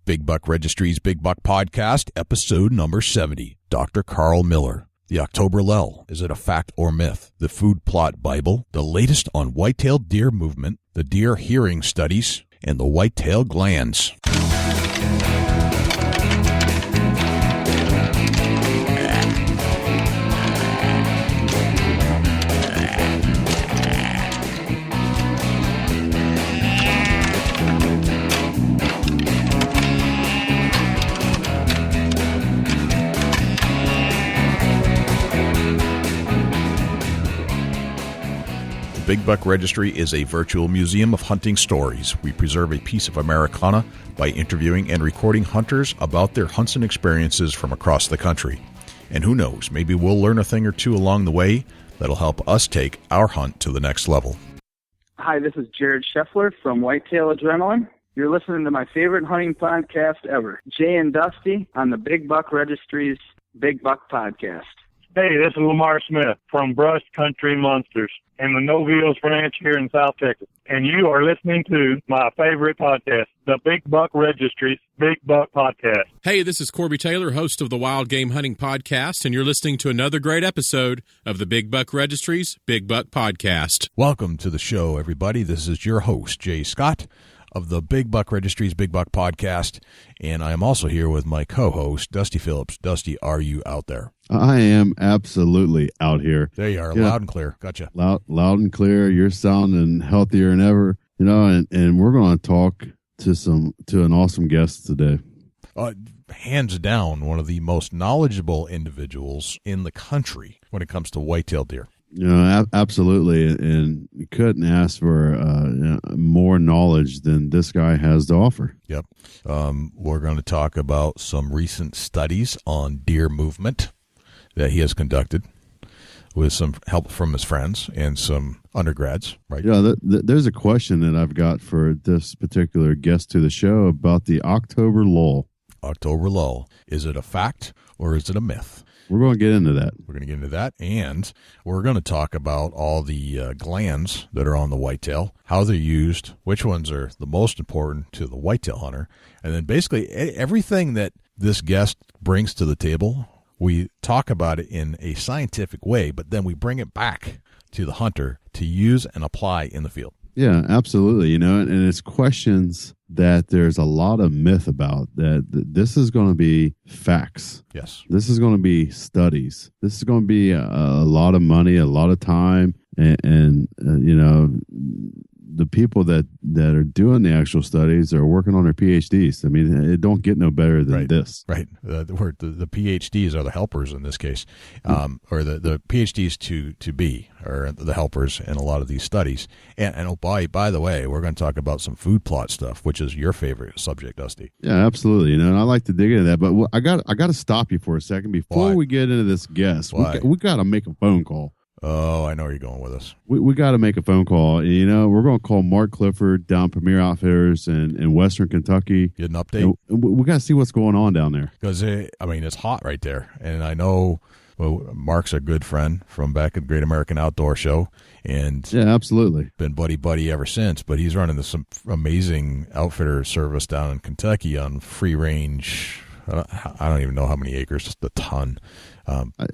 Big Buck Registry's Big Buck Podcast, episode number 70. Dr. Karl Miller. The October lull. Is it a fact or myth? The Food Plot Bible. The latest on whitetail deer movement. The deer hearing studies. And the whitetail glands. Big Buck Registry is a virtual museum of hunting stories. We preserve a piece of Americana by interviewing and recording hunters about their hunts and experiences from across the country. And who knows, maybe we'll learn a thing or two along the way that'll help us take our hunt to the next level. Hi, this is Jared Scheffler from Whitetail Adrenaline. You're listening to my favorite hunting podcast ever, Jay and Dusty on the Big Buck Registry's Big Buck Podcast. Hey, this is Lamar Smith from Brush Country Monsters and the Novilles Ranch here in South Texas. And you are listening to my favorite podcast, the Big Buck Registry's Big Buck Podcast. Hey, this is Corby Taylor, host of the Wild Game Hunting Podcast, and you're listening to another great episode of the Big Buck Registry's Big Buck Podcast. Welcome to the show, everybody. This is your host, Jay Scott, of the Big Buck Registry's Big Buck Podcast, and I am also here with my co-host, Dusty Phillips. Dusty, are you out there? I am absolutely out here. There you are, loud and clear. Gotcha. Loud and clear. You're sounding healthier than ever. You know, and we're going to talk to an awesome guest today. Hands down, one of the most knowledgeable individuals in the country when it comes to whitetail deer. You know, absolutely, and you couldn't ask for more knowledge than this guy has to offer. Yep. We're going to talk about some recent studies on deer movement that he has conducted with some help from his friends and some undergrads, right? Yeah, there's a question that I've got for this particular guest to the show about the October lull. October lull. Is it a fact or is it a myth? We're going to get into that. We're going to get into that, and we're going to talk about all the glands that are on the whitetail, how they're used, which ones are the most important to the whitetail hunter, and then basically everything that this guest brings to the table, we talk about it in a scientific way, but then we bring it back to the hunter to use and apply in the field. Yeah, absolutely. You know, and it's questions that there's a lot of myth about that this is going to be facts. Yes. This is going to be studies. This is going to be a lot of money, a lot of time, and you know, the people that are doing the actual studies are working on their PhDs. I mean, it don't get no better than this. Right. The PhDs are the helpers in this case, or the PhDs to be are the helpers in a lot of these studies. And by the way, we're going to talk about some food plot stuff, which is your favorite subject, Dusty. Yeah, absolutely. You know, and I like to dig into that. But I got to stop you for a second before we get into this guest. We got to make a phone call. Oh, I know where you're going with this. We got to make a phone call. You know, we're going to call Mark Clifford down Premier Outfitters in Western Kentucky. Get an update. We got to see what's going on down there. Because, it's hot right there. And I know Mark's a good friend from back at the Great American Outdoor Show. And yeah, absolutely. Been buddy ever since. But he's running some amazing outfitter service down in Kentucky on free range. I don't even know how many acres, just a ton.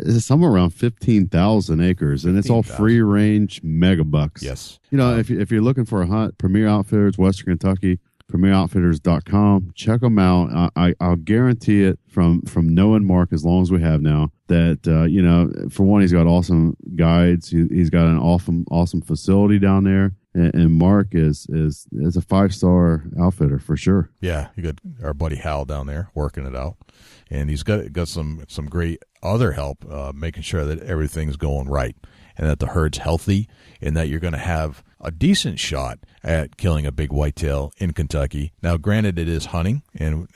It's somewhere around 15,000 acres, and it's all free range megabucks. Yes. You know, if you're looking for a hunt, Premier Outfitters, Western Kentucky, premieroutfitters.com. Check them out. I'll guarantee it from knowing Mark as long as we have now that, you know, for one, he's got awesome guides. He's got an awesome facility down there. And Mark is a 5-star outfitter for sure. Yeah, you got our buddy Hal down there working it out, and he's got some great other help making sure that everything's going right and that the herd's healthy and that you're going to have a decent shot at killing a big whitetail in Kentucky. Now, granted, it is hunting, and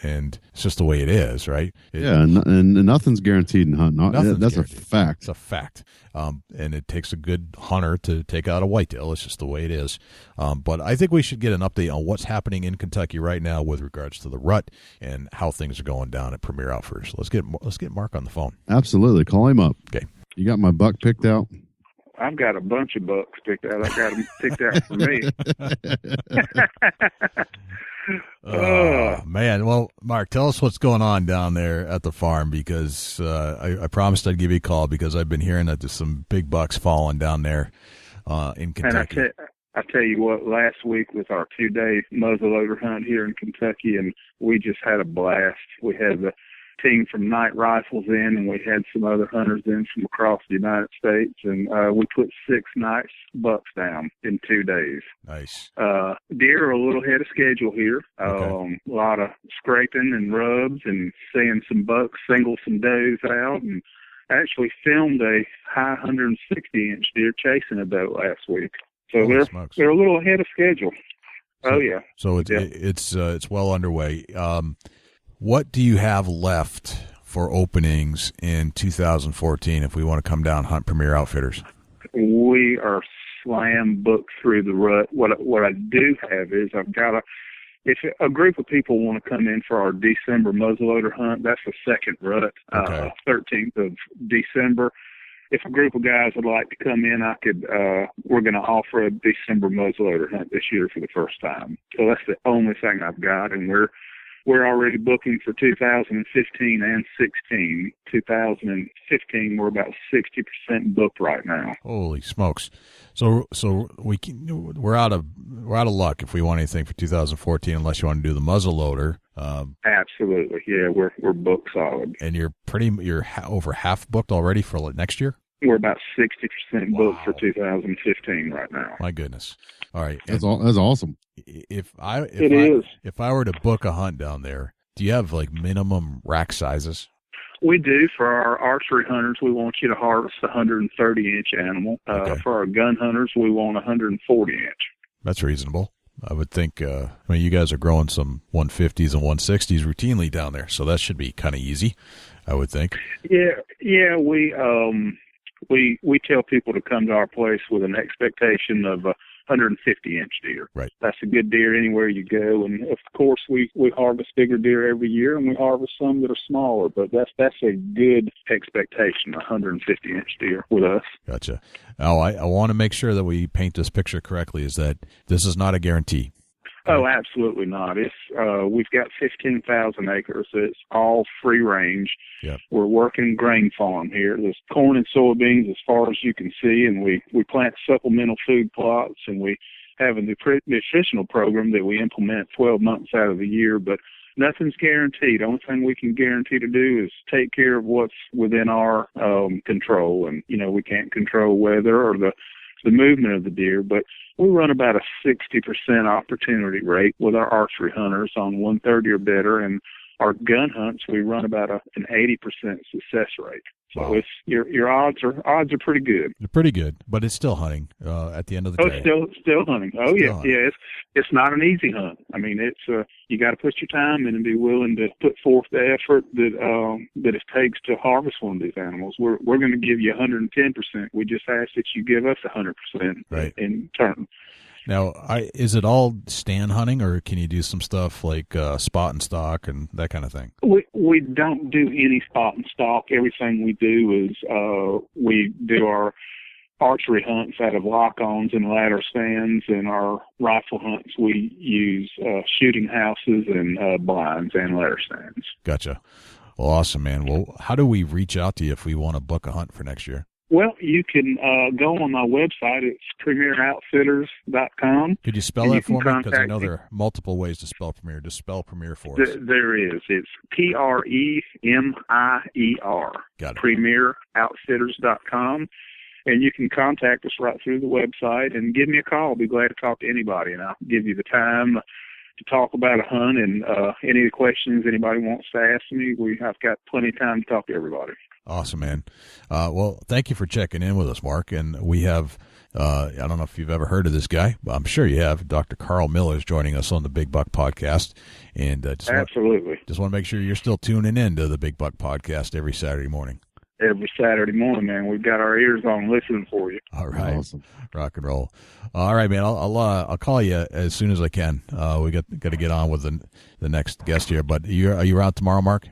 it's just the way it is, right? And nothing's guaranteed in hunting. That's guaranteed. A fact. It's a fact. And it takes a good hunter to take out a whitetail. It's just the way it is. But I think we should get an update on what's happening in Kentucky right now with regards to the rut and how things are going down at Premier Outfitters. Let's get Mark on the phone. Absolutely. Call him up. Okay. You got my buck picked out? I've got a bunch of bucks picked out. I got them picked out for me. Oh, man. Well, Mark, tell us what's going on down there at the farm, because I promised I'd give you a call because I've been hearing that there's some big bucks falling down there in Kentucky. And I tell you what, last week was our 2-day muzzleloader hunt here in Kentucky, and we just had a blast. We had the team from Night Rifles in, and we had some other hunters in from across the United States, and we put 6 nice bucks down in 2 days. Nice. Deer are a little ahead of schedule here. Okay. A lot of scraping and rubs and seeing some bucks single some does out, and actually filmed a high 160-inch deer chasing a doe last week. So they're a little ahead of schedule. Yeah. So it's well underway. What do you have left for openings in 2014 if we want to come down hunt Premier Outfitters? We are slam booked through the rut. What I do have is I've got if a group of people want to come in for our December muzzleloader hunt, that's the second rut, 13th of December. If a group of guys would like to come in, we're going to offer a December muzzleloader hunt this year for the first time. So that's the only thing I've got, and we're already booking for 2015 and 16. 2015, we're about 60% booked right now. Holy smokes! So we're out of luck if we want anything for 2014, unless you want to do the muzzleloader. Absolutely, yeah, we're booked solid. And you're over half booked already for next year. We're about 60% booked for 2015 right now. My goodness! All right, that's awesome. If I were to book a hunt down there, do you have like minimum rack sizes? We do. For our archery hunters, we want you to harvest a 130-inch animal. Okay. For our gun hunters, we want a 140-inch. That's reasonable. I would think, you guys are growing some 150s and 160s routinely down there, so that should be kind of easy, I would think. Yeah, we tell people to come to our place with an expectation of a 150-inch deer. Right. That's a good deer anywhere you go, and of course we harvest bigger deer every year, and we harvest some that are smaller, but that's a good expectation, a 150-inch deer with us. Gotcha. Now, I want to make sure that we paint this picture correctly, is that this is not a guarantee. Oh, absolutely not. It's we've got 15,000 acres. It's all free range. Yep. We're working grain farm here. There's corn and soybeans as far as you can see, and we plant supplemental food plots, and we have a nutritional program that we implement 12 months out of the year, but nothing's guaranteed. The only thing we can guarantee to do is take care of what's within our control, and, we can't control weather or the movement of the deer, but we run about a 60% opportunity rate with our archery hunters on 130 or better, and our gun hunts, we run about an 80% success rate. So wow. It's your odds are pretty good. They're pretty good, but it's still hunting at the end of the day. Still hunting. Oh, still yeah, hunting. yeah. It's not an easy hunt. I mean, it's you got to put your time in and be willing to put forth the effort that it takes to harvest one of these animals. We're going to give you 110%. We just ask that you give us 100% right. in turn. Now, is it all stand hunting, or can you do some stuff like spot and stock and that kind of thing? We don't do any spot and stock. Everything we do is we do our archery hunts out of lock-ons and ladder stands, and our rifle hunts we use shooting houses and blinds and ladder stands. Gotcha. Well, awesome, man. Well, how do we reach out to you if we want to book a hunt for next year? Well, you can go on my website. It's premieroutfitters.com. Could you spell that for me? Because I know there are multiple ways to spell Premier. Just spell Premier for us. There is. It's Premier. Got it. Premieroutfitters.com. And you can contact us right through the website and give me a call. I'll be glad to talk to anybody, and I'll give you the time to talk about a hunt and any of the questions anybody wants to ask me. I've got plenty of time to talk to everybody. Awesome, man. Well, thank you for checking in with us, Mark. And we have, I don't know if you've ever heard of this guy, but I'm sure you have. Dr. Karl Miller is joining us on the Big Buck Podcast. And Absolutely. Just want to make sure you're still tuning in to the Big Buck Podcast every Saturday morning. Every Saturday morning, man. We've got our ears on listening for you. All right. Awesome. Rock and roll. All right, man. I'll call you as soon as I can. We got to get on with the next guest here. But are you out tomorrow, Mark?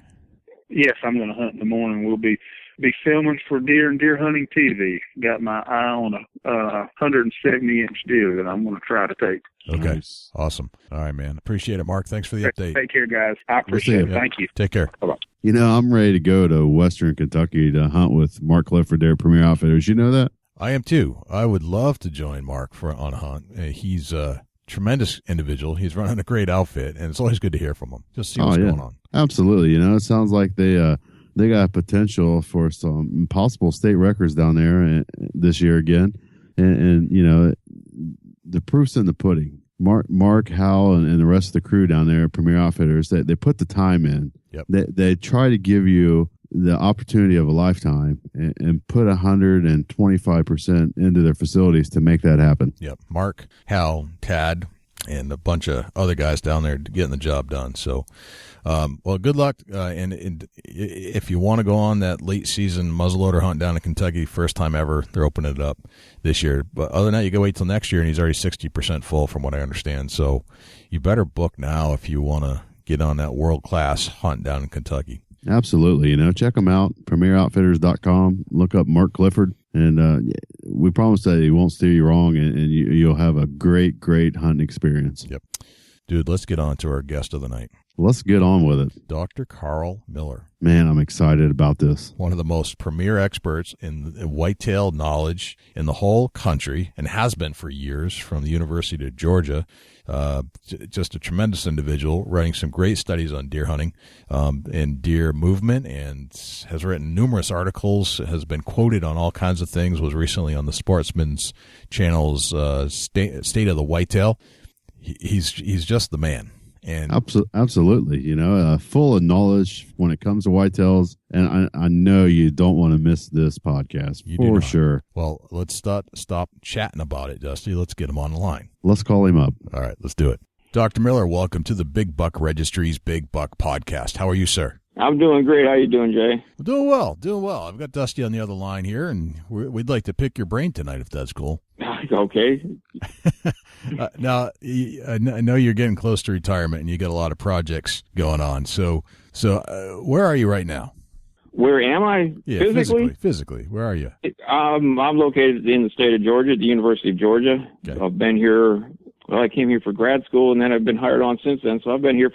Yes, I'm going to hunt in the morning. We'll be be filming for deer and deer hunting TV. Got my eye on a 170-inch deer that I'm going to try to take. Okay. Nice. Awesome. All right, man. Appreciate it, Mark. Thanks for the update. Take care, guys. I appreciate it. Yeah. Thank you. Take care. Bye-bye. You know, I'm ready to go to Western Kentucky to hunt with Mark Clifford there, Premier Outfitters. You know that? I am too. I would love to join Mark on a hunt. He's a tremendous individual. He's running a great outfit, and it's always good to hear from him. Just see what's going on. Absolutely. You know, it sounds like they got potential for some possible state records down there this year again. And you know, the proof's in the pudding. Mark, Hal, and the rest of the crew down there at Premier Outfitters, they put the time in. Yep. They try to give you the opportunity of a lifetime and put 125% into their facilities to make that happen. Yep. Mark, Hal, Tad, and a bunch of other guys down there getting the job done. So, well, good luck. And if you want to go on that late season muzzleloader hunt down in Kentucky, first time ever, they're opening it up this year. But other than that, you go wait till next year, and he's already 60% full from what I understand. So you better book now if you want to get on that world-class hunt down in Kentucky. Absolutely. You know, check them out, premieroutfitters.com. Look up Mark Clifford, and we promise that he won't steer you wrong, and you'll have a great, great hunting experience. Yep. Dude, let's get on to our guest of the night. Let's get on with it. Dr. Karl Miller. Man, I'm excited about this. One of the most premier experts in whitetail knowledge in the whole country, and has been for years, from the University of Georgia. Just a tremendous individual, writing some great studies on deer hunting and deer movement, and has written numerous articles, has been quoted on all kinds of things, was recently on the Sportsman's Channel's State of the Whitetail. He's just the man. And absolutely, you know, full of knowledge when it comes to whitetails, and I know you don't want to miss this podcast for sure. Well, let's stop chatting about it, Dusty. Let's get him on the line. Let's call him up. All right, let's do it. Dr. Miller, welcome to the Big Buck Registry's Big Buck Podcast. How are you, sir? I'm doing great. How you doing, Jay? Doing well. I've got Dusty on the other line here, and we'd like to pick your brain tonight, if that's cool. Okay. Now, I know you're getting close to retirement, and you got a lot of projects going on. So where are you right now? Where am I? Yeah, physically. Where are you? I'm located in the state of Georgia, at the University of Georgia. Okay. I've been here. Well, I came here for grad school, and then I've been hired on since then. So I've been here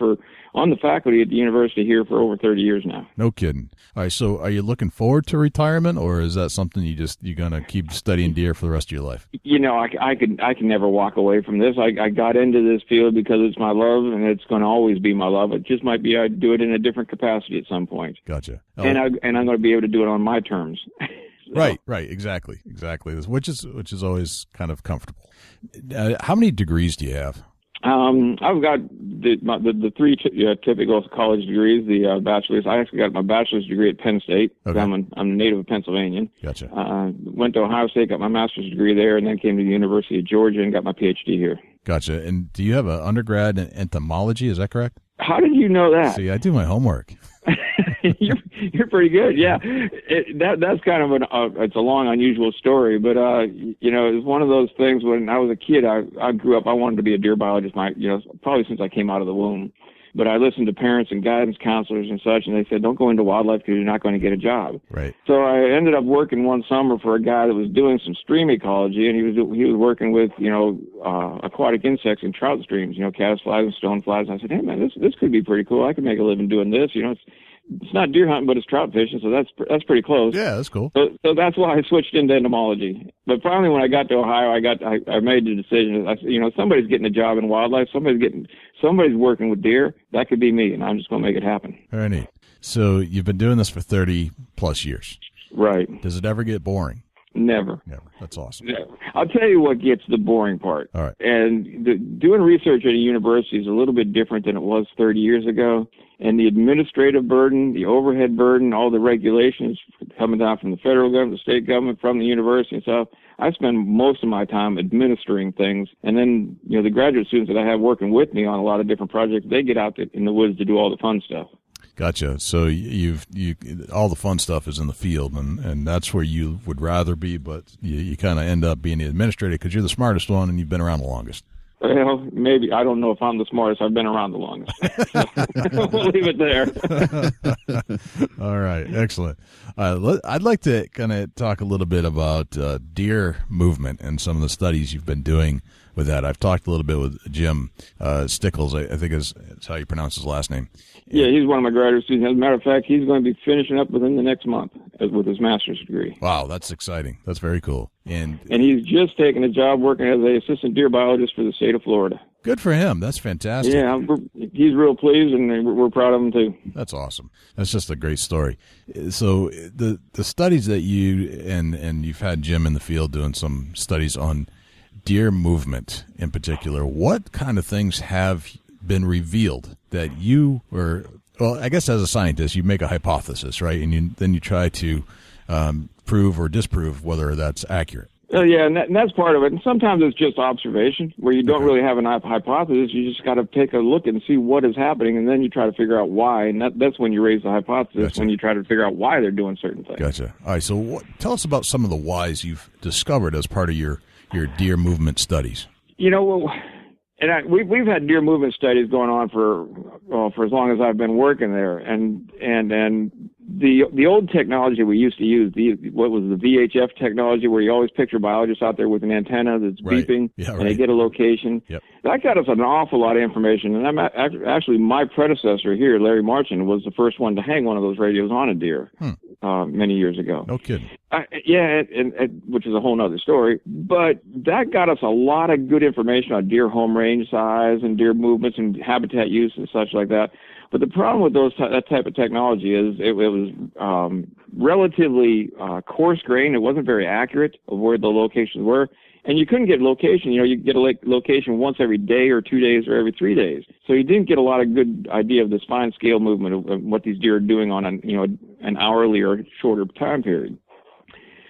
on the faculty at the university here for over 30 years now. No kidding. All right. So are you looking forward to retirement, or is that something you're going to keep studying deer for the rest of your life? You know, I can never walk away from this. I got into this field because it's my love, and it's going to always be my love. It just might be I'd do it in a different capacity at some point. Gotcha. And I'm going to be able to do it on my terms. So. Right. Exactly. Which is always kind of comfortable. How many degrees do you have? I've got the three typical college degrees. The bachelor's. I actually got my bachelor's degree at Penn State. Okay. I'm a native of Pennsylvania. Gotcha. Went to Ohio State, got my master's degree there, and then came to the University of Georgia and got my PhD here. Gotcha. And do you have an undergrad in entomology? Is that correct? How did you know that? See, I do my homework. You're pretty good, yeah. That's kind of it's a long, unusual story, but you know, it's one of those things. When I was a kid, I grew up. I wanted to be a deer biologist. Probably since I came out of the womb. But I listened to parents and guidance counselors and such, and they said, "Don't go into wildlife because you're not going to get a job." Right. So I ended up working one summer for a guy that was doing some stream ecology, and he was working with aquatic insects in trout streams, caddisflies and stoneflies. And I said, "Hey man, this could be pretty cool. I could make a living doing this. It's not deer hunting, but it's trout fishing, so that's pretty close." Yeah, that's cool. So that's why I switched into entomology. But finally, when I got to Ohio, I made the decision. Somebody's getting a job in wildlife. Somebody's working with deer. That could be me, and I'm just going to make it happen. Very neat. So you've been doing this for 30 plus years. Right. Does it ever get boring? Never. That's awesome. Never. I'll tell you what gets the boring part. All right. And doing research at a university is a little bit different than it was 30 years ago. And the administrative burden, the overhead burden, all the regulations coming down from the federal government, the state government, from the university and stuff, I spend most of my time administering things. And then, the graduate students that I have working with me on a lot of different projects, they get out in the woods to do all the fun stuff. Gotcha. So you all the fun stuff is in the field, and that's where you would rather be, but you kind of end up being the administrator because you're the smartest one and you've been around the longest. Well, maybe. I don't know if I'm the smartest. I've been around the longest. We'll leave it there. All right. Excellent. I'd like to kind of talk a little bit about deer movement and some of the studies you've been doing with that. I've talked a little bit with Jim Stickles, I think is how you pronounce his last name. Yeah, he's one of my graduate students. As a matter of fact, he's going to be finishing up within the next month with his master's degree. Wow, that's exciting. That's very cool. And he's just taken a job working as an assistant deer biologist for the state of Florida. Good for him. That's fantastic. Yeah, he's real pleased, and we're proud of him, too. That's awesome. That's just a great story. So the studies that you, and you've had Jim in the field doing some studies on deer movement in particular, what kind of things have been revealed that you were, well, I guess as a scientist, you make a hypothesis, right? And then you try to prove or disprove whether that's accurate. Yeah, and that's part of it. And sometimes it's just observation, where you don't really have an hypothesis. You just got to take a look and see what is happening, and then you try to figure out why. And that's when you raise the hypothesis, Gotcha. when you try to figure out why they're doing certain things. Gotcha. All right, so tell us about some of the whys you've discovered as part of your deer movement studies. We've had deer movement studies going on for as long as I've been working there, and the old technology we used to use, what was the VHF technology, where you always picture biologists out there with an antenna that's beeping, and they get a location. Yep. That got us an awful lot of information, and actually my predecessor here, Larry Marchand, was the first one to hang one of those radios on a deer many years ago. No kidding. And which is a whole other story, but that got us a lot of good information on deer home range size and deer movements and habitat use and such like that. But the problem with that type of technology is it was relatively coarse-grained. It wasn't very accurate of where the locations were. And you couldn't get location. You get a location once every day or 2 days or every 3 days. So you didn't get a lot of good idea of this fine-scale movement of what these deer are doing on an hourly or shorter time period.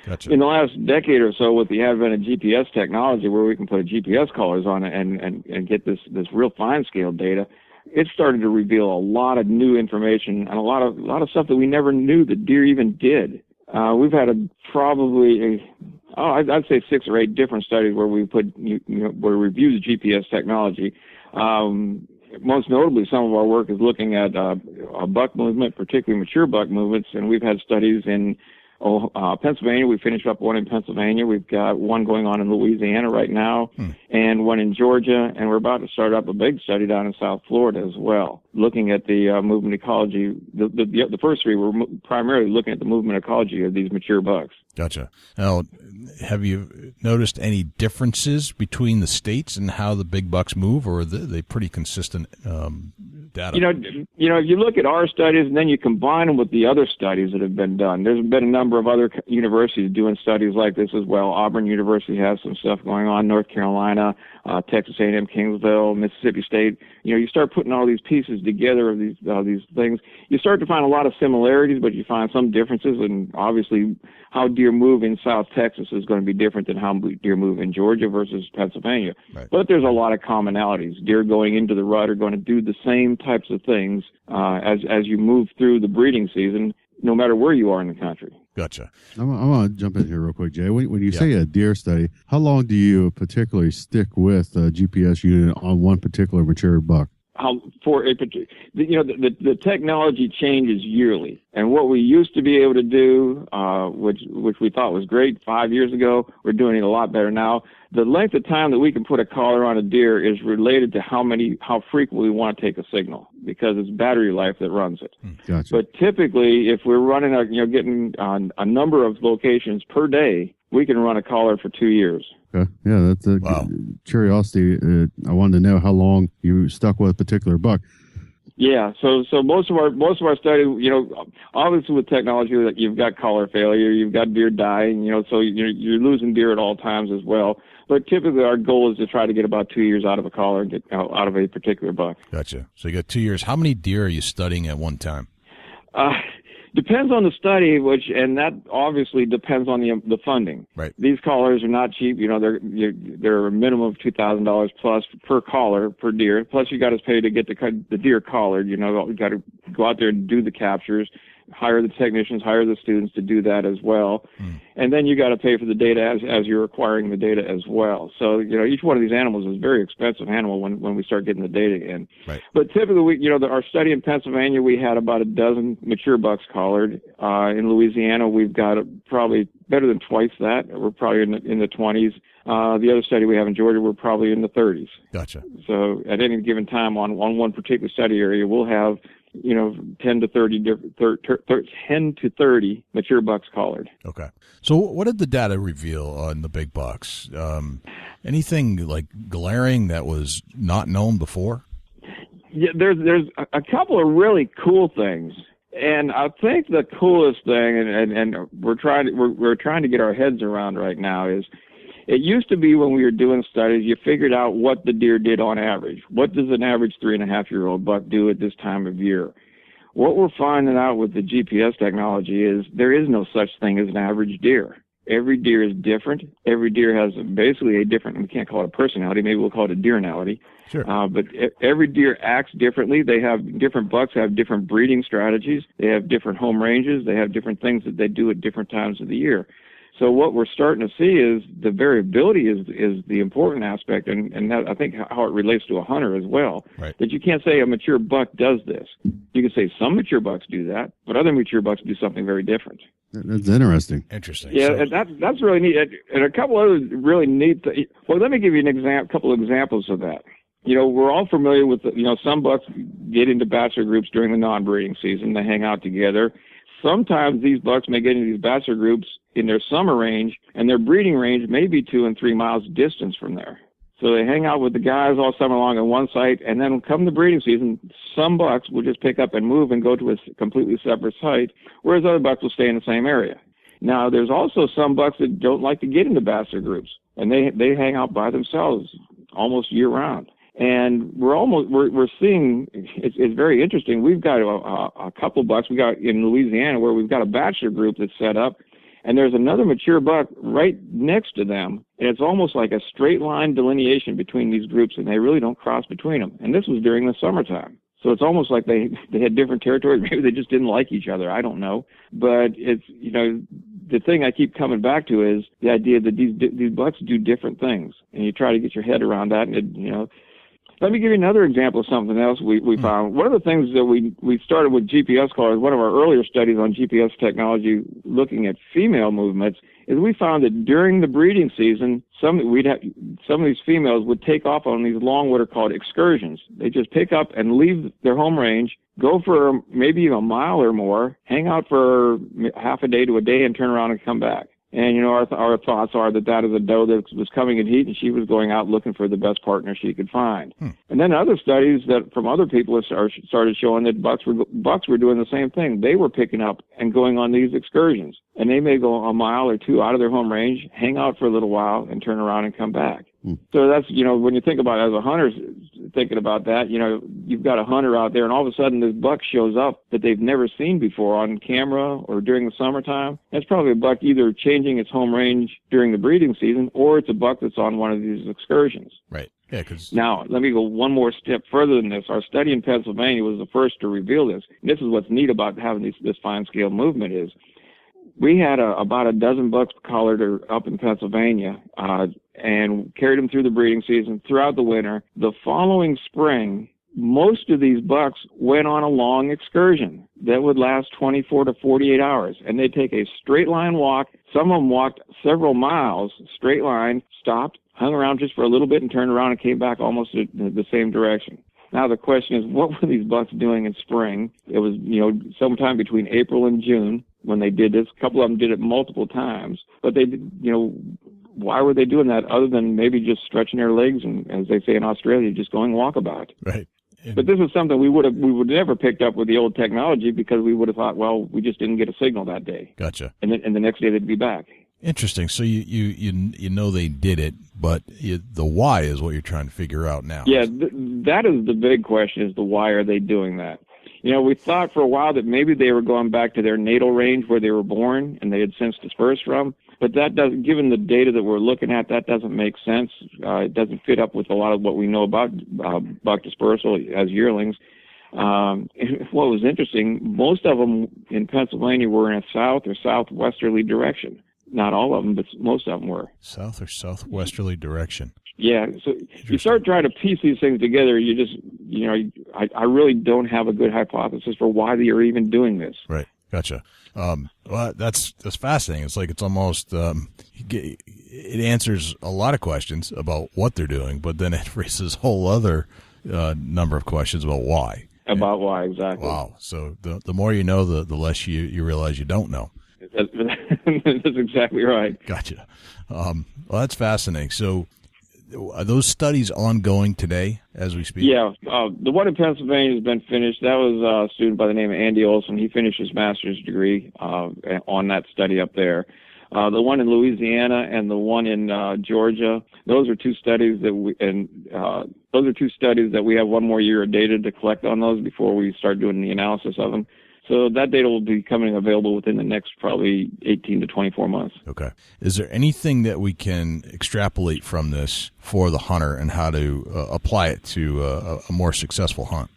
Gotcha. In the last decade or so, with the advent of GPS technology, where we can put GPS collars on it and get this real fine-scale data, it started to reveal a lot of new information and a lot of stuff that we never knew that deer even did. We've had I'd say 6 or 8 different studies where we where we use GPS technology. Most notably, some of our work is looking at buck movement, particularly mature buck movements, and we've had studies in Pennsylvania. We finished up one in Pennsylvania. We've got one going on in Louisiana right now, and one in Georgia, and we're about to start up a big study down in South Florida as well, looking at the movement ecology. The first 3 were primarily looking at the movement ecology of these mature bucks. Gotcha. Now, have you noticed any differences between the states and how the big bucks move, or are they pretty consistent data? If you look at our studies and then you combine them with the other studies that have been done, there's been a number of other universities doing studies like this as well. Auburn University has some stuff going on, North Carolina, Texas A&M Kingsville, Mississippi State. You start putting all these pieces together of these things. You start to find a lot of similarities, but you find some differences, and obviously how deer move in South Texas is going to be different than how deer move in Georgia versus Pennsylvania. Right. But there's a lot of commonalities. Deer going into the rut are going to do the same types of things as you move through the breeding season, no matter where you are in the country. Gotcha. I want to jump in here real quick, Jay. When you say a deer study, how long do you particularly stick with a GPS unit on one particular mature buck? The technology changes yearly, and what we used to be able to do, which we thought was great 5 years ago, we're doing it a lot better now. The length of time that we can put a collar on a deer is related to how frequently we want to take a signal, because it's battery life that runs it. Gotcha. But typically, if we're running getting a number of locations per day, we can run a collar for 2 years. Okay. Yeah, that's a curiosity. I wanted to know how long you stuck with a particular buck. Yeah, so most of our studies, obviously with technology, that you've got collar failure, you've got deer dying, so you're losing deer at all times as well. But typically our goal is to try to get about 2 years out of a collar and get out of a particular buck. Gotcha. So you got 2 years. How many deer are you studying at one time? Depends on the study, and that obviously depends on the funding. Right. These collars are not cheap. They're a minimum of $2,000 plus per collar per deer. Plus, you got to pay to get the deer collared. You got to go out there and do the captures. hire the technicians, hire the students to do that as well. And then you got to pay for the data as you're acquiring the data as well. So, each one of these animals is a very expensive animal when we start getting the data in. Right. But typically, our study in Pennsylvania, we had about a dozen mature bucks collared. In Louisiana, we've got probably better than twice that. We're probably in the 20s. The other study we have in Georgia, we're probably in the 30s. Gotcha. So at any given time on one particular study area, we'll have 10 to 30 mature bucks collared. Okay. So what did the data reveal on the big bucks? Anything like glaring that was not known before? Yeah, there's a couple of really cool things. And I think the coolest thing, and we're trying to get our heads around right now, is it used to be when we were doing studies, you figured out what the deer did on average. What does an average 3.5-year-old buck do at this time of year? What we're finding out with the GPS technology is there is no such thing as an average deer. Every deer is different. Every deer has basically a different, we can't call it a personality, maybe we'll call it a deernality. Sure. But every deer acts differently. They have different bucks have different breeding strategies. They have different home ranges. They have different things that they do at different times of the year. So what we're starting to see is the variability is the important aspect, and that, I think, how it relates to a hunter as well. Right. That you can't say a mature buck does this. You can say some mature bucks do that, but other mature bucks do something very different. That's interesting. Interesting. Yeah, So, and that's really neat. And a couple other really neat well, let me give you a couple of examples of that. We're all familiar with, some bucks get into bachelor groups during the non-breeding season. They hang out together. Sometimes these bucks may get into these bachelor groups in their summer range, and their breeding range may be 2 and 3 miles distance from there. So they hang out with the guys all summer long on one site, and then come the breeding season, some bucks will just pick up and move and go to a completely separate site, whereas other bucks will stay in the same area. Now, there's also some bucks that don't like to get into bachelor groups, and they hang out by themselves almost year-round. And we're seeing, it's very interesting. We've got a couple bucks. We got in Louisiana where we've got a bachelor group that's set up, and there's another mature buck right next to them, and it's almost like a straight line delineation between these groups, and they really don't cross between them. And this was during the summertime. So it's almost like they had different territories. Maybe they just didn't like each other. I don't know. But it's, the thing I keep coming back to is the idea that these bucks do different things, and you try to get your head around that, and Let me give you another example of something else we found. One of the things that we started with GPS collars, one of our earlier studies on GPS technology looking at female movements, is we found that during the breeding season, some of these females would take off on these long, what are called excursions. They just pick up and leave their home range, go for maybe a mile or more, hang out for half a day to a day, and turn around and come back. And, our thoughts are that is a doe that was coming in heat, and she was going out looking for the best partner she could find. And then other studies that from other people started showing that bucks were doing the same thing. They were picking up and going on these excursions. And they may go a mile or two out of their home range, hang out for a little while, and turn around and come back. So that's, when you think about it as a hunter thinking about that, you've got a hunter out there and all of a sudden this buck shows up that they've never seen before on camera or during the summertime. That's probably a buck either changing its home range during the breeding season or it's a buck that's on one of these excursions. Right. Yeah, Now, let me go one more step further than this. Our study in Pennsylvania was the first to reveal this. And this is what's neat about having this fine-scale movement is we had about a dozen bucks collared up in Pennsylvania and carried them through the breeding season, throughout the winter. The following spring, most of these bucks went on a long excursion that would last 24 to 48 hours. And they'd take a straight line walk. Some of them walked several miles, straight line, stopped, hung around just for a little bit and turned around and came back almost the same direction. Now the question is, what were these bucks doing in spring? It was, sometime between April and June when they did this. A couple of them did it multiple times. But they, why were they doing that other than maybe just stretching their legs and, as they say in Australia, just going walkabout? Right. But this is something we would never picked up with the old technology because we would have thought, well, we just didn't get a signal that day. Gotcha. And the next day they'd be back. Interesting. So you know they did it, but the why is what you're trying to figure out now. Yeah, that is the big question: is the why are they doing that? We thought for a while that maybe they were going back to their natal range where they were born and they had since dispersed from. But that doesn't, given the data that we're looking at, that doesn't make sense. It doesn't fit up with a lot of what we know about buck dispersal as yearlings. What was interesting, most of them in Pennsylvania were in a south or southwesterly direction. Not all of them, but most of them were. South or southwesterly direction. Yeah, so you start trying to piece these things together, you just, I really don't have a good hypothesis for why they are even doing this. Right, gotcha. Well, that's fascinating. It's like it's almost it answers a lot of questions about what they're doing, but then it raises a whole other number of questions about why. About why, exactly. Wow. So the more you know, the less you realize you don't know. That's exactly right. Gotcha. Well, that's fascinating. So are those studies ongoing today as we speak? Yeah. The one in Pennsylvania has been finished. That was a student by the name of Andy Olson. He finished his master's degree on that study up there. The one in Louisiana and the one in Georgia, those are two studies that we have one more year of data to collect on those before we start doing the analysis of them. So that data will be coming available within the next probably 18 to 24 months. Okay. Is there anything that we can extrapolate from this for the hunter and how to apply it to a more successful hunt?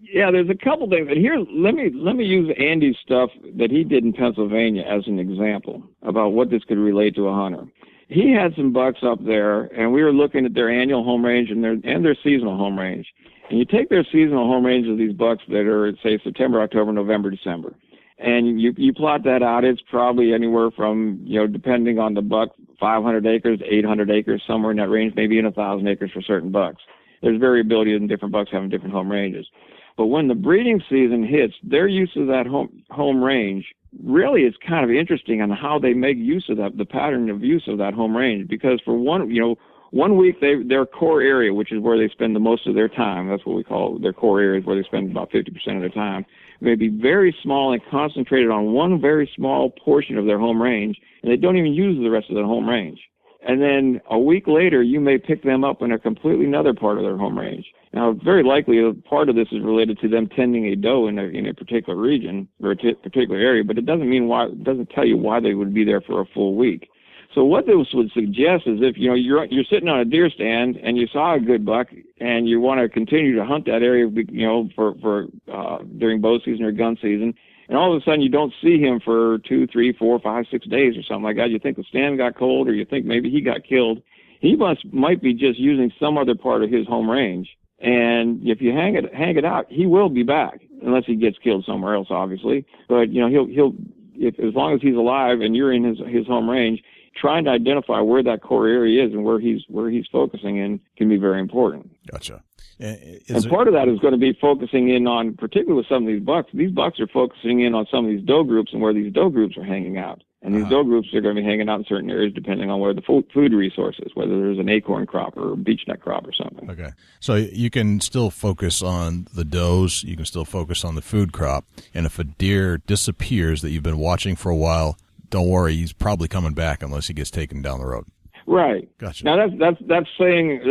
Yeah, there's a couple things. And here, let me use Andy's stuff that he did in Pennsylvania as an example about what this could relate to a hunter. He had some bucks up there, and we were looking at their annual home range and their seasonal home range. And you take their seasonal home range of these bucks that are, say, September, October, November, December, and you plot that out. It's probably anywhere from, depending on the buck, 500 acres, 800 acres, somewhere in that range, maybe in 1,000 acres for certain bucks. There's variability in different bucks having different home ranges. But when the breeding season hits, their use of that home range really is kind of interesting on how they make use of that, the pattern of use of that home range. Because for one week, their core area, which is where they spend the most of their time, that's what we call their core areas, where they spend about 50% of their time, may be very small and concentrated on one very small portion of their home range, and they don't even use the rest of their home range. And then a week later, you may pick them up in a completely another part of their home range. Now, very likely a part of this is related to them tending a doe in a particular region or a particular area, but it doesn't tell you why they would be there for a full week. So what this would suggest is if you're sitting on a deer stand and you saw a good buck and you want to continue to hunt that area, for during bow season or gun season, and all of a sudden you don't see him for 2, 3, 4, 5, 6 days or something like that. You think the stand got cold, or you think maybe he got killed. He might be just using some other part of his home range. And if you hang it out, he will be back, unless he gets killed somewhere else, obviously. But he'll as long as he's alive and you're in his home range, trying to identify where that core area is and where he's focusing in can be very important. Gotcha. And part of that is going to be focusing in on, particularly with some of these bucks. These bucks are focusing in on some of these doe groups and where these doe groups are hanging out. And these doe groups are going to be hanging out in certain areas depending on where the food resource is, whether there's an acorn crop or a beechneck crop or something. Okay. So you can still focus on the does, you can still focus on the food crop, and if a deer disappears that you've been watching for a while, don't worry, he's probably coming back unless he gets taken down the road. Right. Gotcha. Now that's saying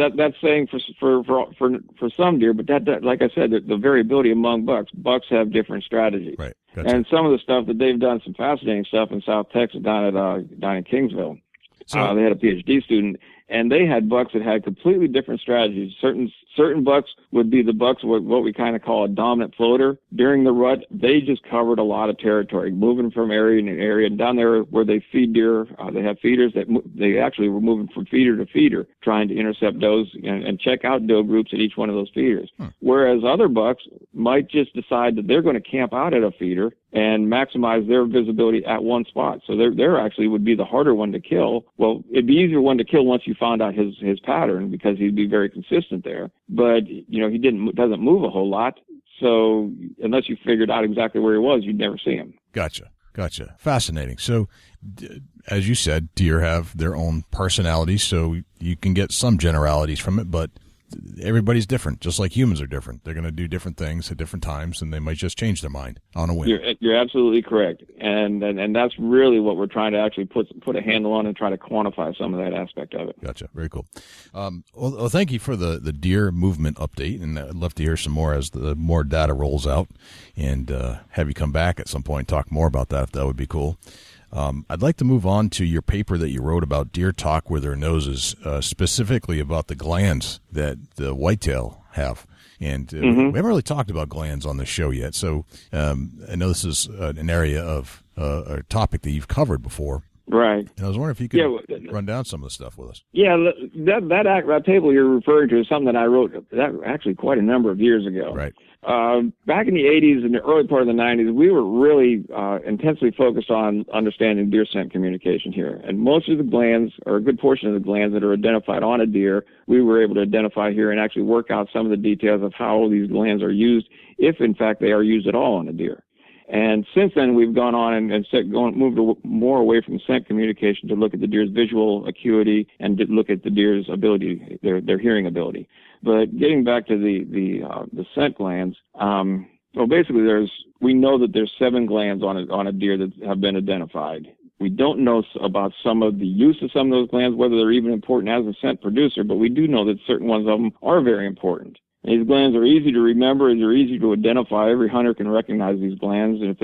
for some deer, but that like I said, the variability among bucks have different strategies. Right. Gotcha. And some of the stuff that they've done, some fascinating stuff in South Texas down in Kingsville. So they had a PhD student, and they had bucks that had completely different strategies. Certain bucks would be the bucks what we kind of call a dominant floater. During the rut, they just covered a lot of territory, moving from area to area. And down there where they feed deer, they have feeders that they actually were moving from feeder to feeder, trying to intercept does and check out doe groups at each one of those feeders. Whereas other bucks might just decide that they're going to camp out at a feeder and maximize their visibility at one spot. So they're actually would be the harder one to kill. Well, it'd be easier one to kill once you found out his pattern, because he'd be very consistent there. But, he doesn't move a whole lot. So unless you figured out exactly where he was, you'd never see him. Gotcha. Fascinating. So as you said, deer have their own personalities, so you can get some generalities from it, but everybody's different, just like humans are different. They're going to do different things at different times, and they might just change their mind on a whim. You're absolutely correct, and that's really what we're trying to actually put a handle on and try to quantify some of that aspect of it. Gotcha. Very cool. Well, thank you for the deer movement update, and I'd love to hear some more as the more data rolls out, and have you come back at some point and talk more about that, if that would be cool. I'd like to move on to your paper that you wrote about deer talk with their noses, specifically about the glands that the whitetail have. And we haven't really talked about glands on the show yet. So I know this is an area of a topic that you've covered before. Right. And I was wondering if you could run down some of the stuff with us. Yeah, that table you're referring to is something that I wrote actually quite a number of years ago. Right. Back in the 80s and the early part of the 90s, we were really intensely focused on understanding deer scent communication here. And most of the glands, or a good portion of the glands that are identified on a deer, we were able to identify here and actually work out some of the details of how these glands are used, if in fact they are used at all on a deer. And since then, we've gone on and moved more away from scent communication to look at the deer's visual acuity and to look at the deer's ability, their hearing ability. But getting back to the scent glands, well, basically, we know that there's 7 glands on a deer that have been identified. We don't know about some of the use of some of those glands, whether they're even important as a scent producer, but we do know that certain ones of them are very important. These glands are easy to remember and they're easy to identify. Every hunter can recognize these glands, and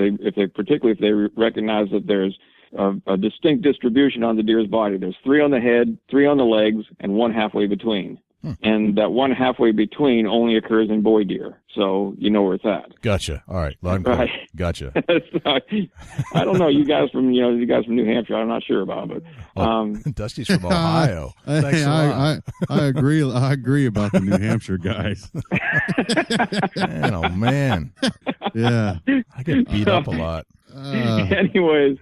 particularly if they recognize that there's a distinct distribution on the deer's body. There's 3 on the head, 3 on the legs, and 1 halfway between. And that 1 halfway between only occurs in boy deer, so you know where it's at. Gotcha. All right, right. Gotcha. I don't know, you guys from New Hampshire, I'm not sure about, but Dusty's from Ohio. Thanks I agree. I agree about the New Hampshire guys. Man, oh man. Yeah, I get beat up a lot. Anyways,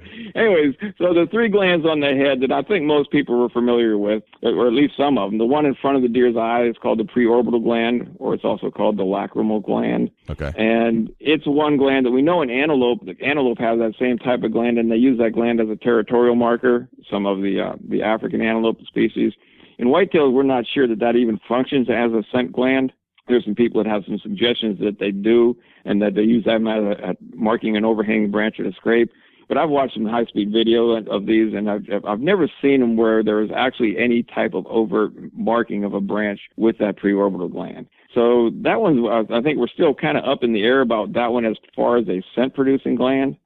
so the 3 glands on the head that I think most people were familiar with, or at least some of them, the one in front of the deer's eye is called the preorbital gland, or it's also called the lacrimal gland. Okay. And it's one gland that we know in antelope. The antelope has that same type of gland, and they use that gland as a territorial marker, some of the African antelope species. In whitetails, we're not sure that even functions as a scent gland. There's some people that have some suggestions that they do, and that they use that at marking an overhanging branch at a scrape. But I've watched some high-speed video of these, and I've never seen them where there is actually any type of overt marking of a branch with that preorbital gland. So that one, I think we're still kind of up in the air about that one as far as a scent-producing gland.